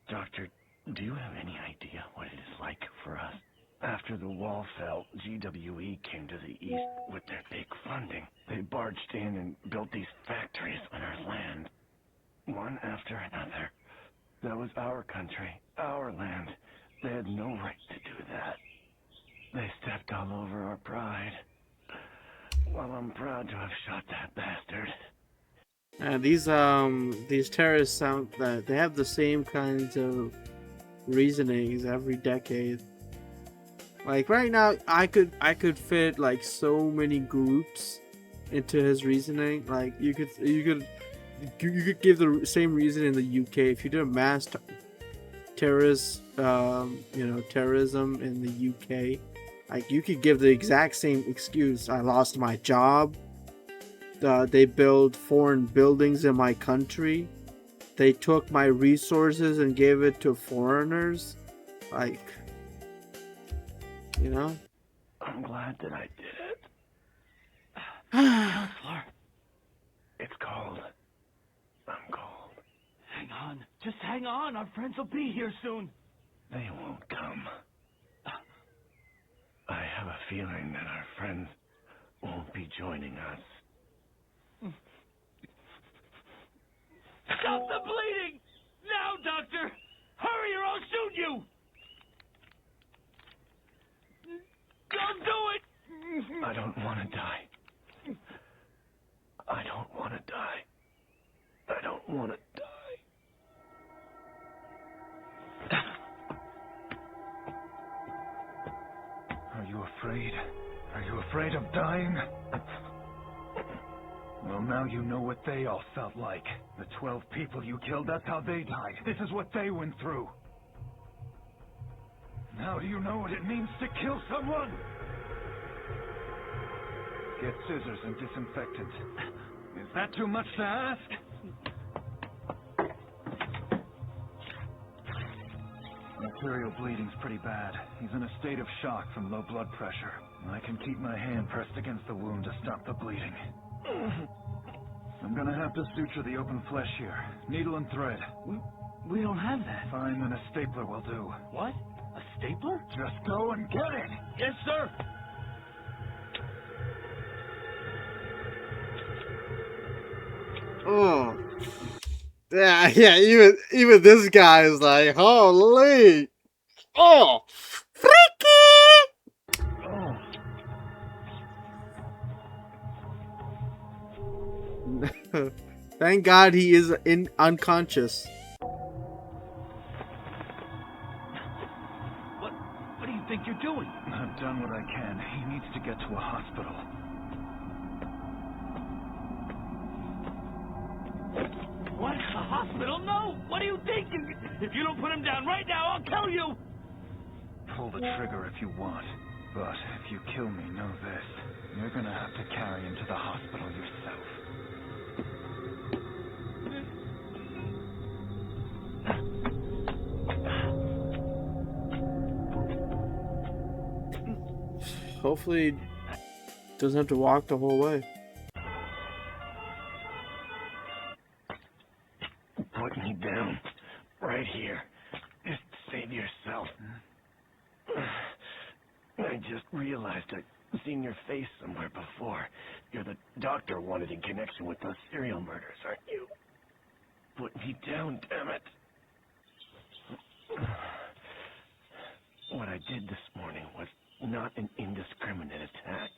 Doctor, do you have any idea what it is like for us? After the wall fell, GWE came to the east with their big funding. They barged in and built these factories on our land, one after another. That was our country, our land. They had no right to do that. They stepped all over our pride. Well, I'm proud to have shot that bastard. These terrorists sound that they have the same kinds of reasonings every decade. Like right now, I could fit like so many groups into his reasoning. Like you could give the same reason in the UK if you did a mass terrorism in the UK. Like you could give the exact same excuse. I lost my job. They built foreign buildings in my country. They took my resources and gave it to foreigners. Like, you know? I'm glad that I did it. Counselor. It's cold. I'm cold. Hang on. Just hang on. Our friends will be here soon. They won't come. I have a feeling that our friends won't be joining us. Stop the bleeding! Now, Doctor! Hurry or I'll shoot you! Don't do it! I don't want to die. I don't want to die. I don't want to die. Are you afraid? Are you afraid of dying? Well, now you know what they all felt like. The 12 people you killed, that's how they died. This is what they went through. Now do you know what it means to kill someone? Get scissors and disinfectant. Is that too much to ask? Arterial bleeding's pretty bad. He's in a state of shock from low blood pressure. I can keep my hand pressed against the wound to stop the bleeding. I'm gonna have to suture the open flesh here. Needle and thread. We don't have that. Fine, then a stapler will do. What? A stapler? Just go and get it! Yes, sir. Oh. Yeah, even this guy is like, holy! Oh! Freaky! Oh. Thank God he is unconscious. What do you think you're doing? I've done what I can. He needs to get to a hospital. What? A hospital? No! What do you think? If you don't put him down right now, I'll kill you! Pull the trigger if you want. But if you kill me, know this. You're gonna have to carry him to the hospital yourself. Hopefully, he doesn't have to walk the whole way. Put me down. Right here. Just save yourself. I just realized I'd seen your face somewhere before. You're the doctor wanted in connection with those serial murders, aren't you? Put me down, damn it. What I did this morning was not an indiscriminate attack.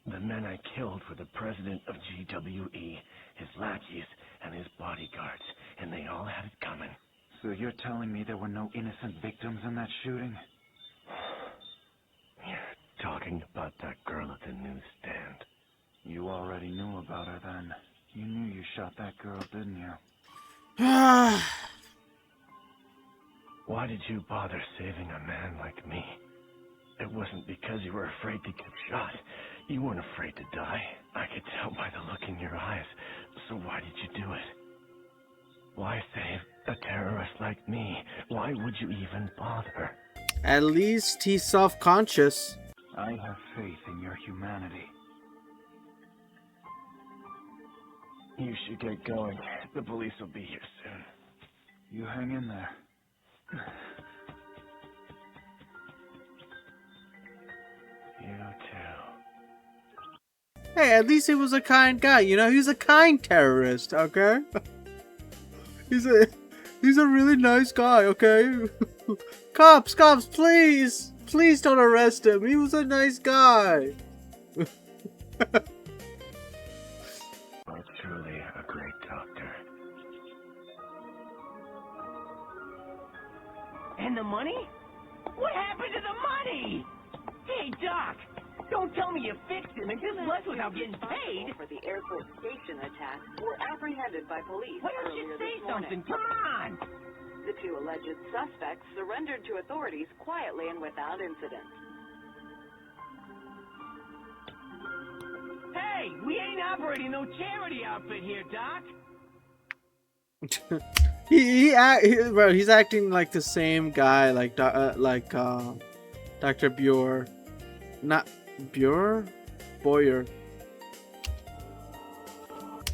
The men I killed were the president of GWE, his lackeys, and his bodyguards, and they all had it coming. So you're telling me there were no innocent victims in that shooting? You're talking about that girl at the newsstand. You already knew about her then. You knew you shot that girl, didn't you? Why did you bother saving a man like me? It wasn't because you were afraid to get shot. You weren't afraid to die. I could tell by the look in your eyes. So why did you do it? Why save a terrorist like me? Why would you even bother? At least he's self-conscious. I have faith in your humanity. You should get going. The police will be here soon. You hang in there. You too. Hey, at least he was a kind guy. You know, he's a kind terrorist, okay? he's a really nice guy, okay? Cops, please! Please don't arrest him. He was a nice guy. Are truly a great doctor. And the money? What happened to the money? Hey, Doc! Don't tell me you fixed him and just left without getting paid! For the airport station attack were apprehended by police. Why don't you earlier say this morning. something? Come on! The two alleged suspects surrendered to authorities quietly and without incident. Hey, we ain't operating no charity outfit here, Doc! He's acting like the same guy, like Dr. Bure, not Bure, Boyer.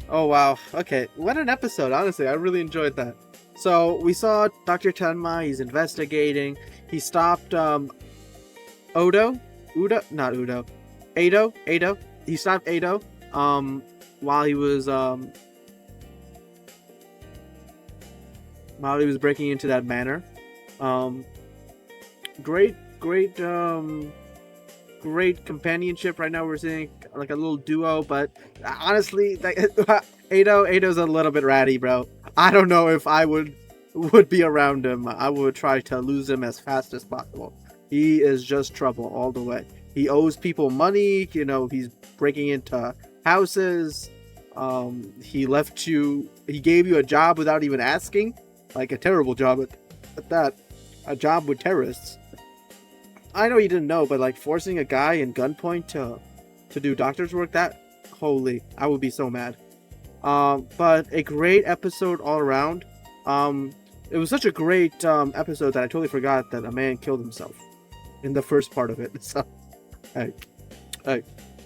Oh wow, okay, what an episode! Honestly, I really enjoyed that. So we saw Dr. Tenma. He's investigating. He stopped Ado. He stopped Ado while he was breaking into that manor. Great companionship. Right now we're seeing like a little duo, but honestly, Ado's a little bit ratty, bro. I don't know if I would be around him. I would try to lose him as fast as possible. He is just trouble all the way. He owes people money. You know, he's breaking into houses. He gave you a job without even asking. Like a terrible job at that. A job with terrorists. I know you didn't know, but like forcing a guy in gunpoint to do doctor's work, that, holy, I would be so mad. But a great episode all around. It was such a great episode that I totally forgot that a man killed himself in the first part of it. So, hey.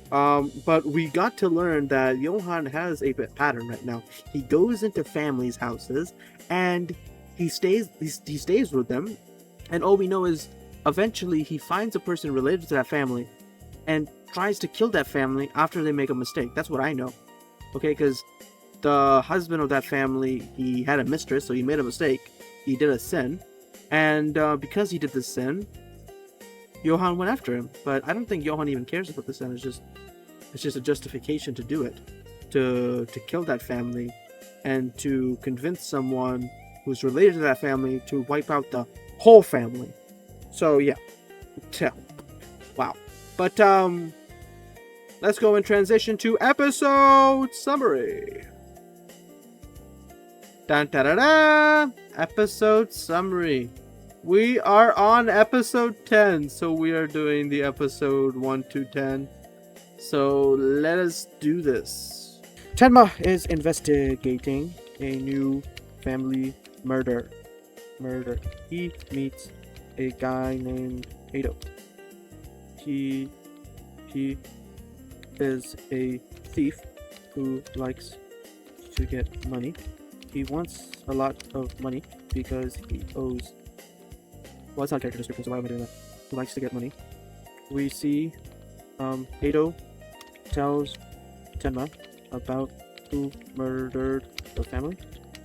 But we got to learn that Johan has a pattern right now. He goes into families' houses and he stays with them, and all we know is eventually he finds a person related to that family and tries to kill that family after they make a mistake. That's what I know. Okay, because the husband of that family, he had a mistress, so he made a mistake. He did a sin, and because he did the sin, Johan went after him. But I don't think Johan even cares about the sin. It's just a justification to do it, to kill that family, and to convince someone who's related to that family to wipe out the whole family. So yeah, wow. But let's go and transition to episode summary. Dun da da da! Episode summary. We are on episode 10, so we are doing the episode 1 to 10. So let us do this. Tenma is investigating a new family murder. He meets a guy named Ado. He is a thief who likes to get money. He wants a lot of money because he owes... Well, it's not a character description, so why am I doing that? He likes to get money. We see Ado tells Tenma about who murdered the family.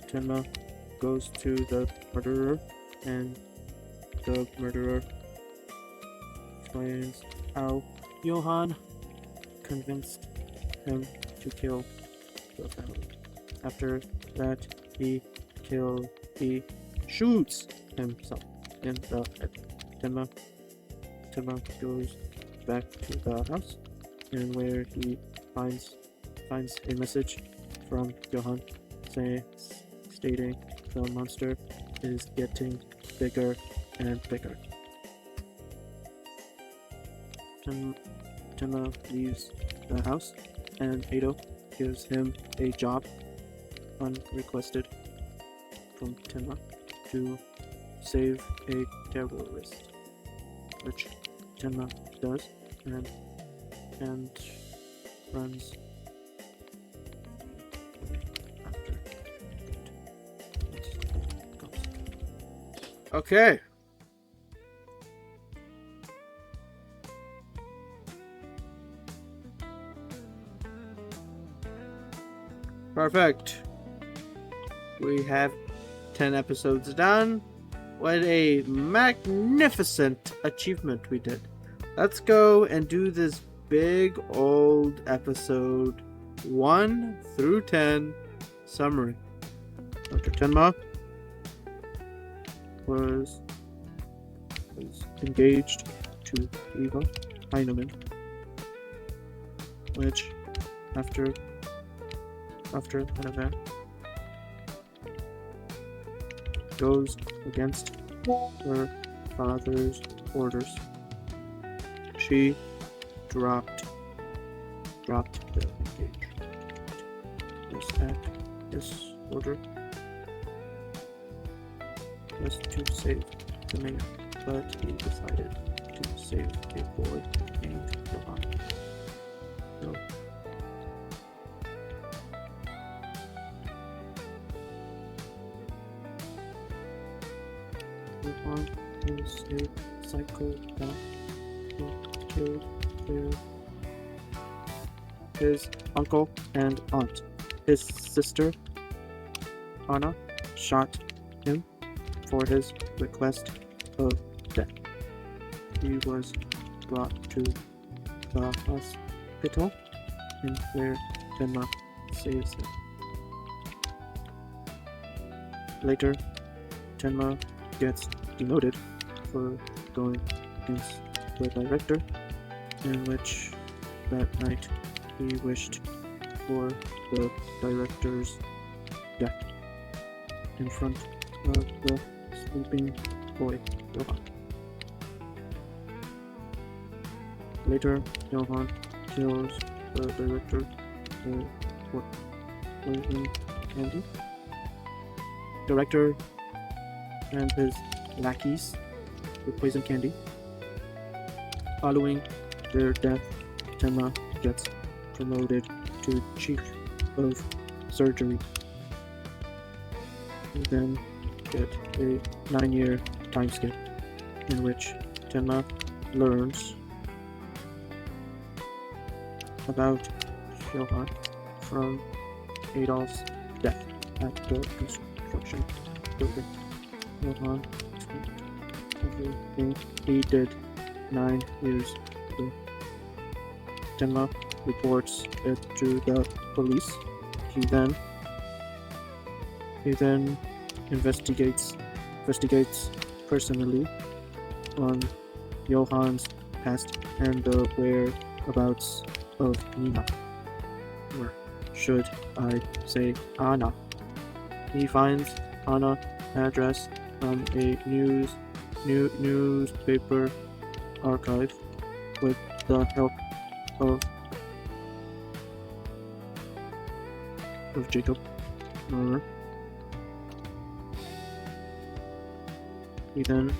Tenma goes to the murderer, and the murderer explains how Johan convinced him to kill the family. After that, he shoots himself in the head. Tenma goes back to the house, and where he finds a message from Johan stating the monster is getting bigger and bigger. Tenma leaves the house, and Ado gives him a job unrequested from Tenma to save a terrorist, which Tenma does and runs after it comes. Okay. Perfect. We have 10 episodes done. What a magnificent achievement we did. Let's go and do this big old episode 1 through 10 summary. Dr. Tenma was engaged to Eva Heinemann, which after an event goes against her father's orders. She dropped the engagement. This order was to save the mayor, but he decided to save a boy named Johan. So, Johan is a psychopath who killed his uncle and aunt. His sister, Anna, shot him for his request of death. He was brought to the hospital, and where Tenma saves him. Later, Tenma gets demoted for going against the director, in which that night he wished for the director's death in front of the sleeping boy, Johan. Later, Johan kills the director with poison candy. Director and his lackeys with poison candy. Following their death, Tenma gets promoted to chief of surgery. We then get a 9-year time skip in which Tenma learns about Johan from Adolf's death at the construction building. Johan spent everything he did 9 years ago. Tenma reports it to the police. He then investigates personally on Johan's past and the whereabouts of Nina, or should I say Anna. He finds Anna's address from a newspaper archive with the help of Jacob. He then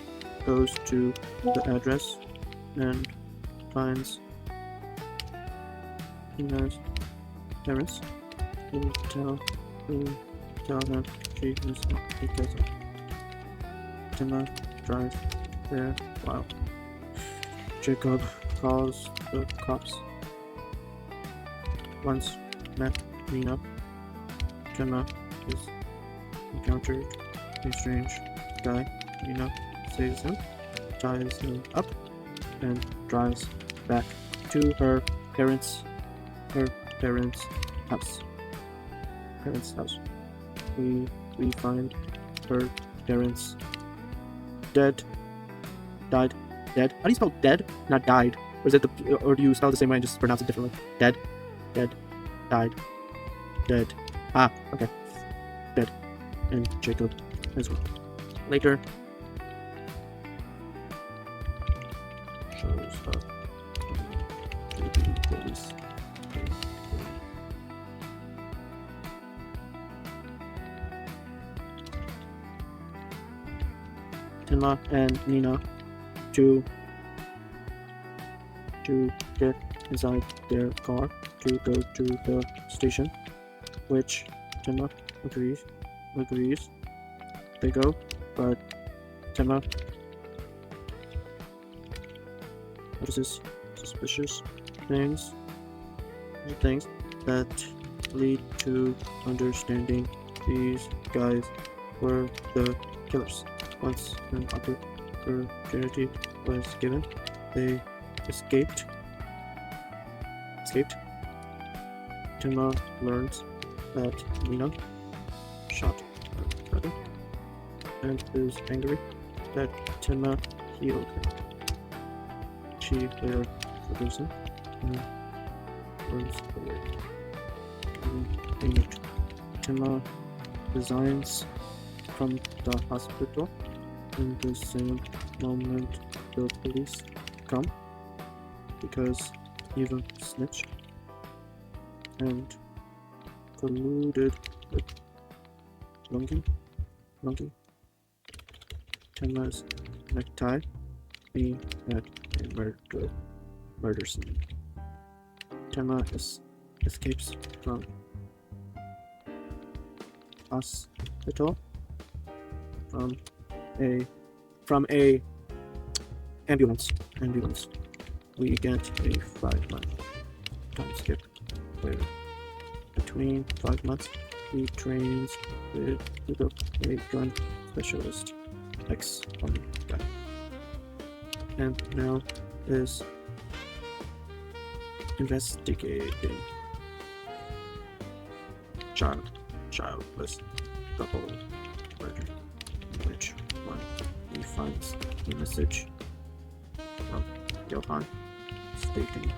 goes to the address and finds Nina's parents who tell them she is not because of Tenma drives there while Jacob calls the cops. Once met Nina, Tenma is encountered a strange guy. Nina saves him, ties him up, and drives back to her parents' house. We find her parents dead. How do you spell dead? Not died. Or is it or do you spell it the same way and just pronounce it differently? Dead, died, dead. Ah, okay. Dead. And Jacob as well. later shows up to the police. Tenma and Nina to get inside their car to go to the station, which Tenma agrees. They go, but Tenma notices suspicious things that lead to understanding these guys were the killers. Once an opportunity was given, they escaped. Tenma learns that Nina shot her brother and is angry that Tenma killed him. She later forgives him and runs away. Tenma resigns from the hospital in the same moment the police come, because even snitched and colluded with Lungi. Tenma's necktie being at a murder scene. Tenma escapes from hospital from a ambulance. We get a 5-month time skip where between 5 months he trains with a gun specialist, ex-army guy, and now is investigating childless double murder, in which one he finds a message from Johan stating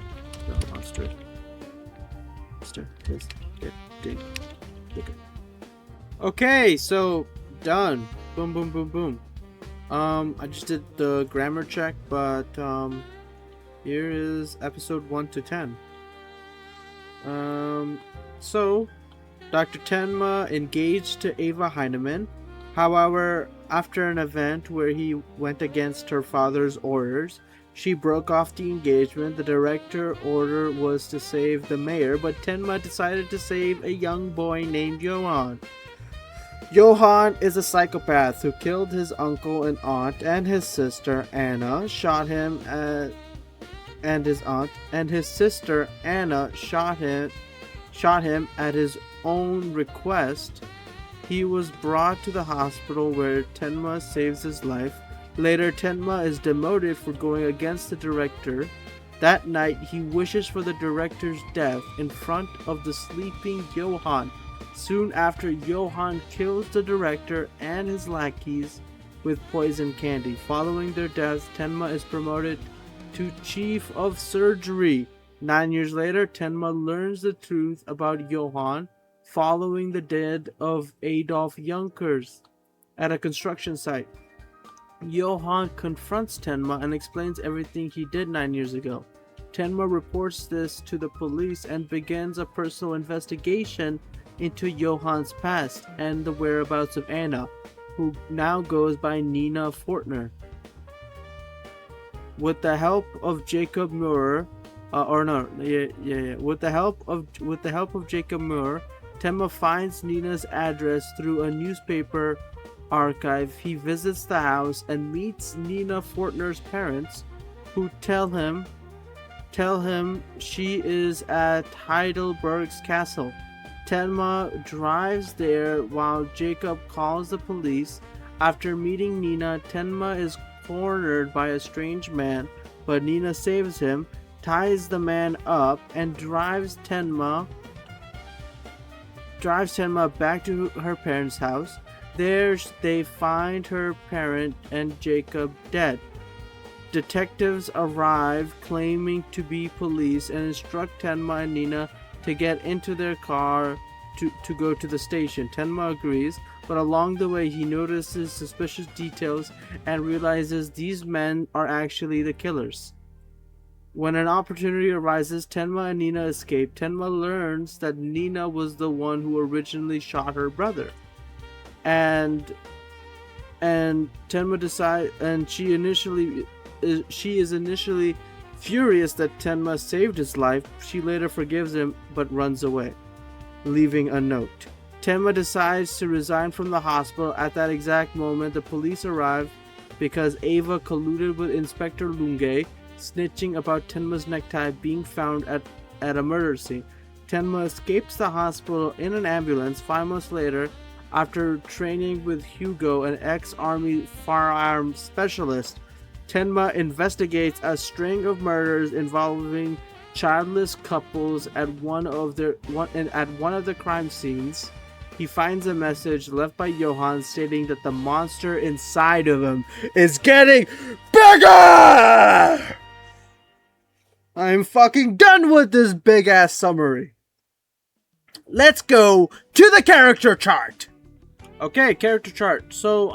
the monster is getting bigger. Okay, so done. Boom, boom, boom, boom. I just did the grammar check, but here is episode 1 to 10. So Dr. Tenma engaged to Ava Heinemann. However, after an event where he went against her father's orders, she broke off the engagement. The director's order was to save the mayor, but Tenma decided to save a young boy named Johan. Johan is a psychopath who killed his uncle and aunt and his sister Anna, shot him and his aunt and his sister Anna shot him at his own request. He was brought to the hospital where Tenma saves his life. Later, Tenma is demoted for going against the director. That night, he wishes for the director's death in front of the sleeping Johan. Soon after, Johan kills the director and his lackeys with poison candy. Following their deaths, Tenma is promoted to chief of surgery. 9 years later, Tenma learns the truth about Johan following the death of Adolf Junkers at a construction site. Johan confronts Tenma and explains everything he did 9 years ago. Tenma reports this to the police and begins a personal investigation into Johan's past and the whereabouts of Anna, who now goes by Nina Fortner. With the help of Jacob Muir, with the help of Jacob Muir, Tenma finds Nina's address through a newspaper archive. He visits the house and meets Nina Fortner's parents, who tell him she is at Heidelberg's castle. Tenma drives there while Jacob calls the police. After meeting Nina, Tenma is cornered by a strange man, but Nina saves him, ties the man up, and drives Tenma back to her parents' house. There they find her parent and Jacob dead. Detectives arrive claiming to be police and instruct Tenma and Nina to get into their car to go to the station. Tenma agrees, but along the way he notices suspicious details and realizes these men are actually the killers. When an opportunity arises, Tenma and Nina escape. Tenma learns that Nina was the one who originally shot her brother. And Tenma decides, and she is initially furious that Tenma saved his life. She later forgives him but runs away, leaving a note. Tenma decides to resign from the hospital. At that exact moment, the police arrive because Ava colluded with Inspector Lunge, snitching about Tenma's necktie being found at a murder scene. Tenma escapes the hospital in an ambulance. 5 months later, after training with Hugo, an ex-army firearms specialist, Tenma investigates a string of murders involving childless couples at one of the crime scenes. He finds a message left by Johann stating that the monster inside of him is getting bigger! I'm fucking done with this big ass summary. Let's go to the character chart. Okay, character chart. So,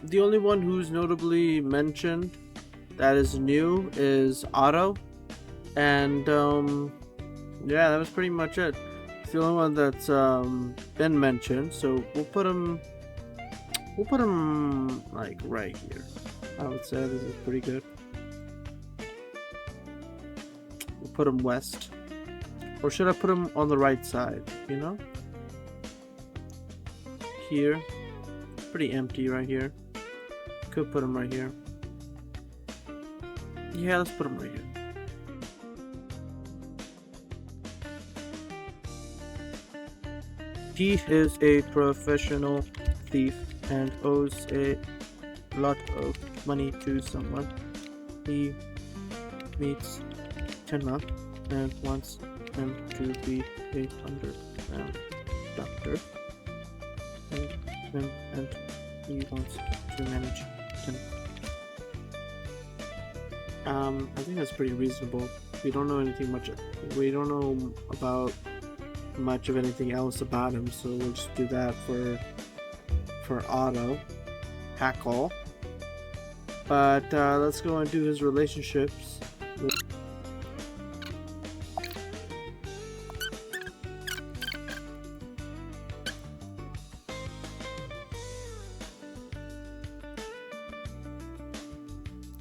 the only one who's notably mentioned that is new is Otto. And, yeah, that was pretty much it. It's the only one that's, been mentioned. So, we'll put him, like, right here. I would say this is pretty good. We'll put him west. Or should I put him on the right side, you know? Here. Pretty empty right here. Could put him right here. Yeah, let's put him right here. He is a professional thief and owes a lot of money to someone. He meets Tenma and wants him to be a underground doctor. And he wants to manage him. I think that's pretty reasonable. We don't know anything much. We don't know about much of anything else about him, so we'll just do that for Otto. Hackle. But let's go and do his relationships.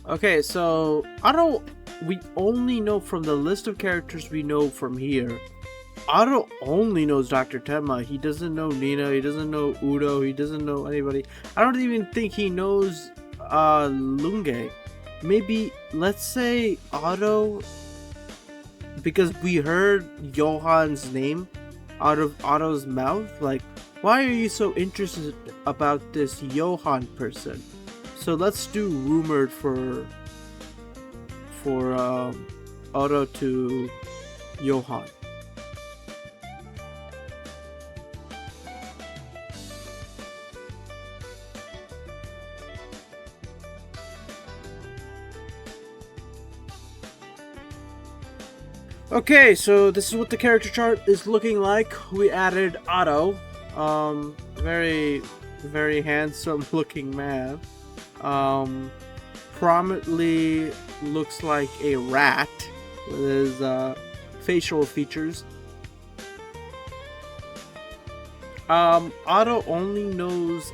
Okay, so Otto, we only know from the list of characters we know from here. Otto only knows Dr. Tenma. He doesn't know Nina. He doesn't know Udo. He doesn't know anybody. I don't even think he knows Lunge. Maybe, let's say Otto, because we heard Johann's name out of Otto's mouth. Like, why are you so interested about this Johann person? So let's do rumored for Otto to Johann. Okay, so this is what the character chart is looking like. We added Otto, very, very handsome looking man. Prominently looks like a rat with his facial features. Otto only knows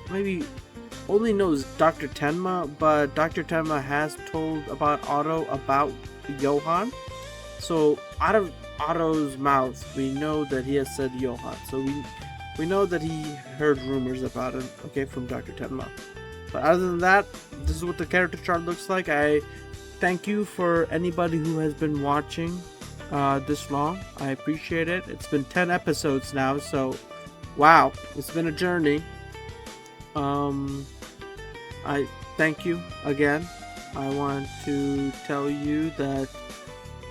Dr. Tenma, but Dr. Tenma has told about Otto about Johann. So out of Otto's mouth, we know that he has said Johann. So we know that he heard rumors about him, okay, from Dr. Tenma. But other than that, this is what the character chart looks like. I thank you for anybody who has been watching this long. I appreciate it. It's been 10 episodes now, so wow, it's been a journey. I thank you again. I want to tell you that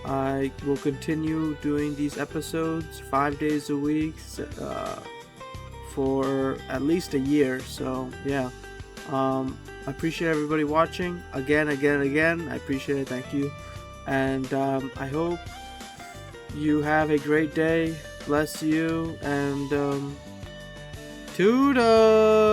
I will continue doing these episodes 5 days a week for at least a year. So yeah. I appreciate everybody watching again. I appreciate it. Thank you. And I hope you have a great day, bless you, and toodles!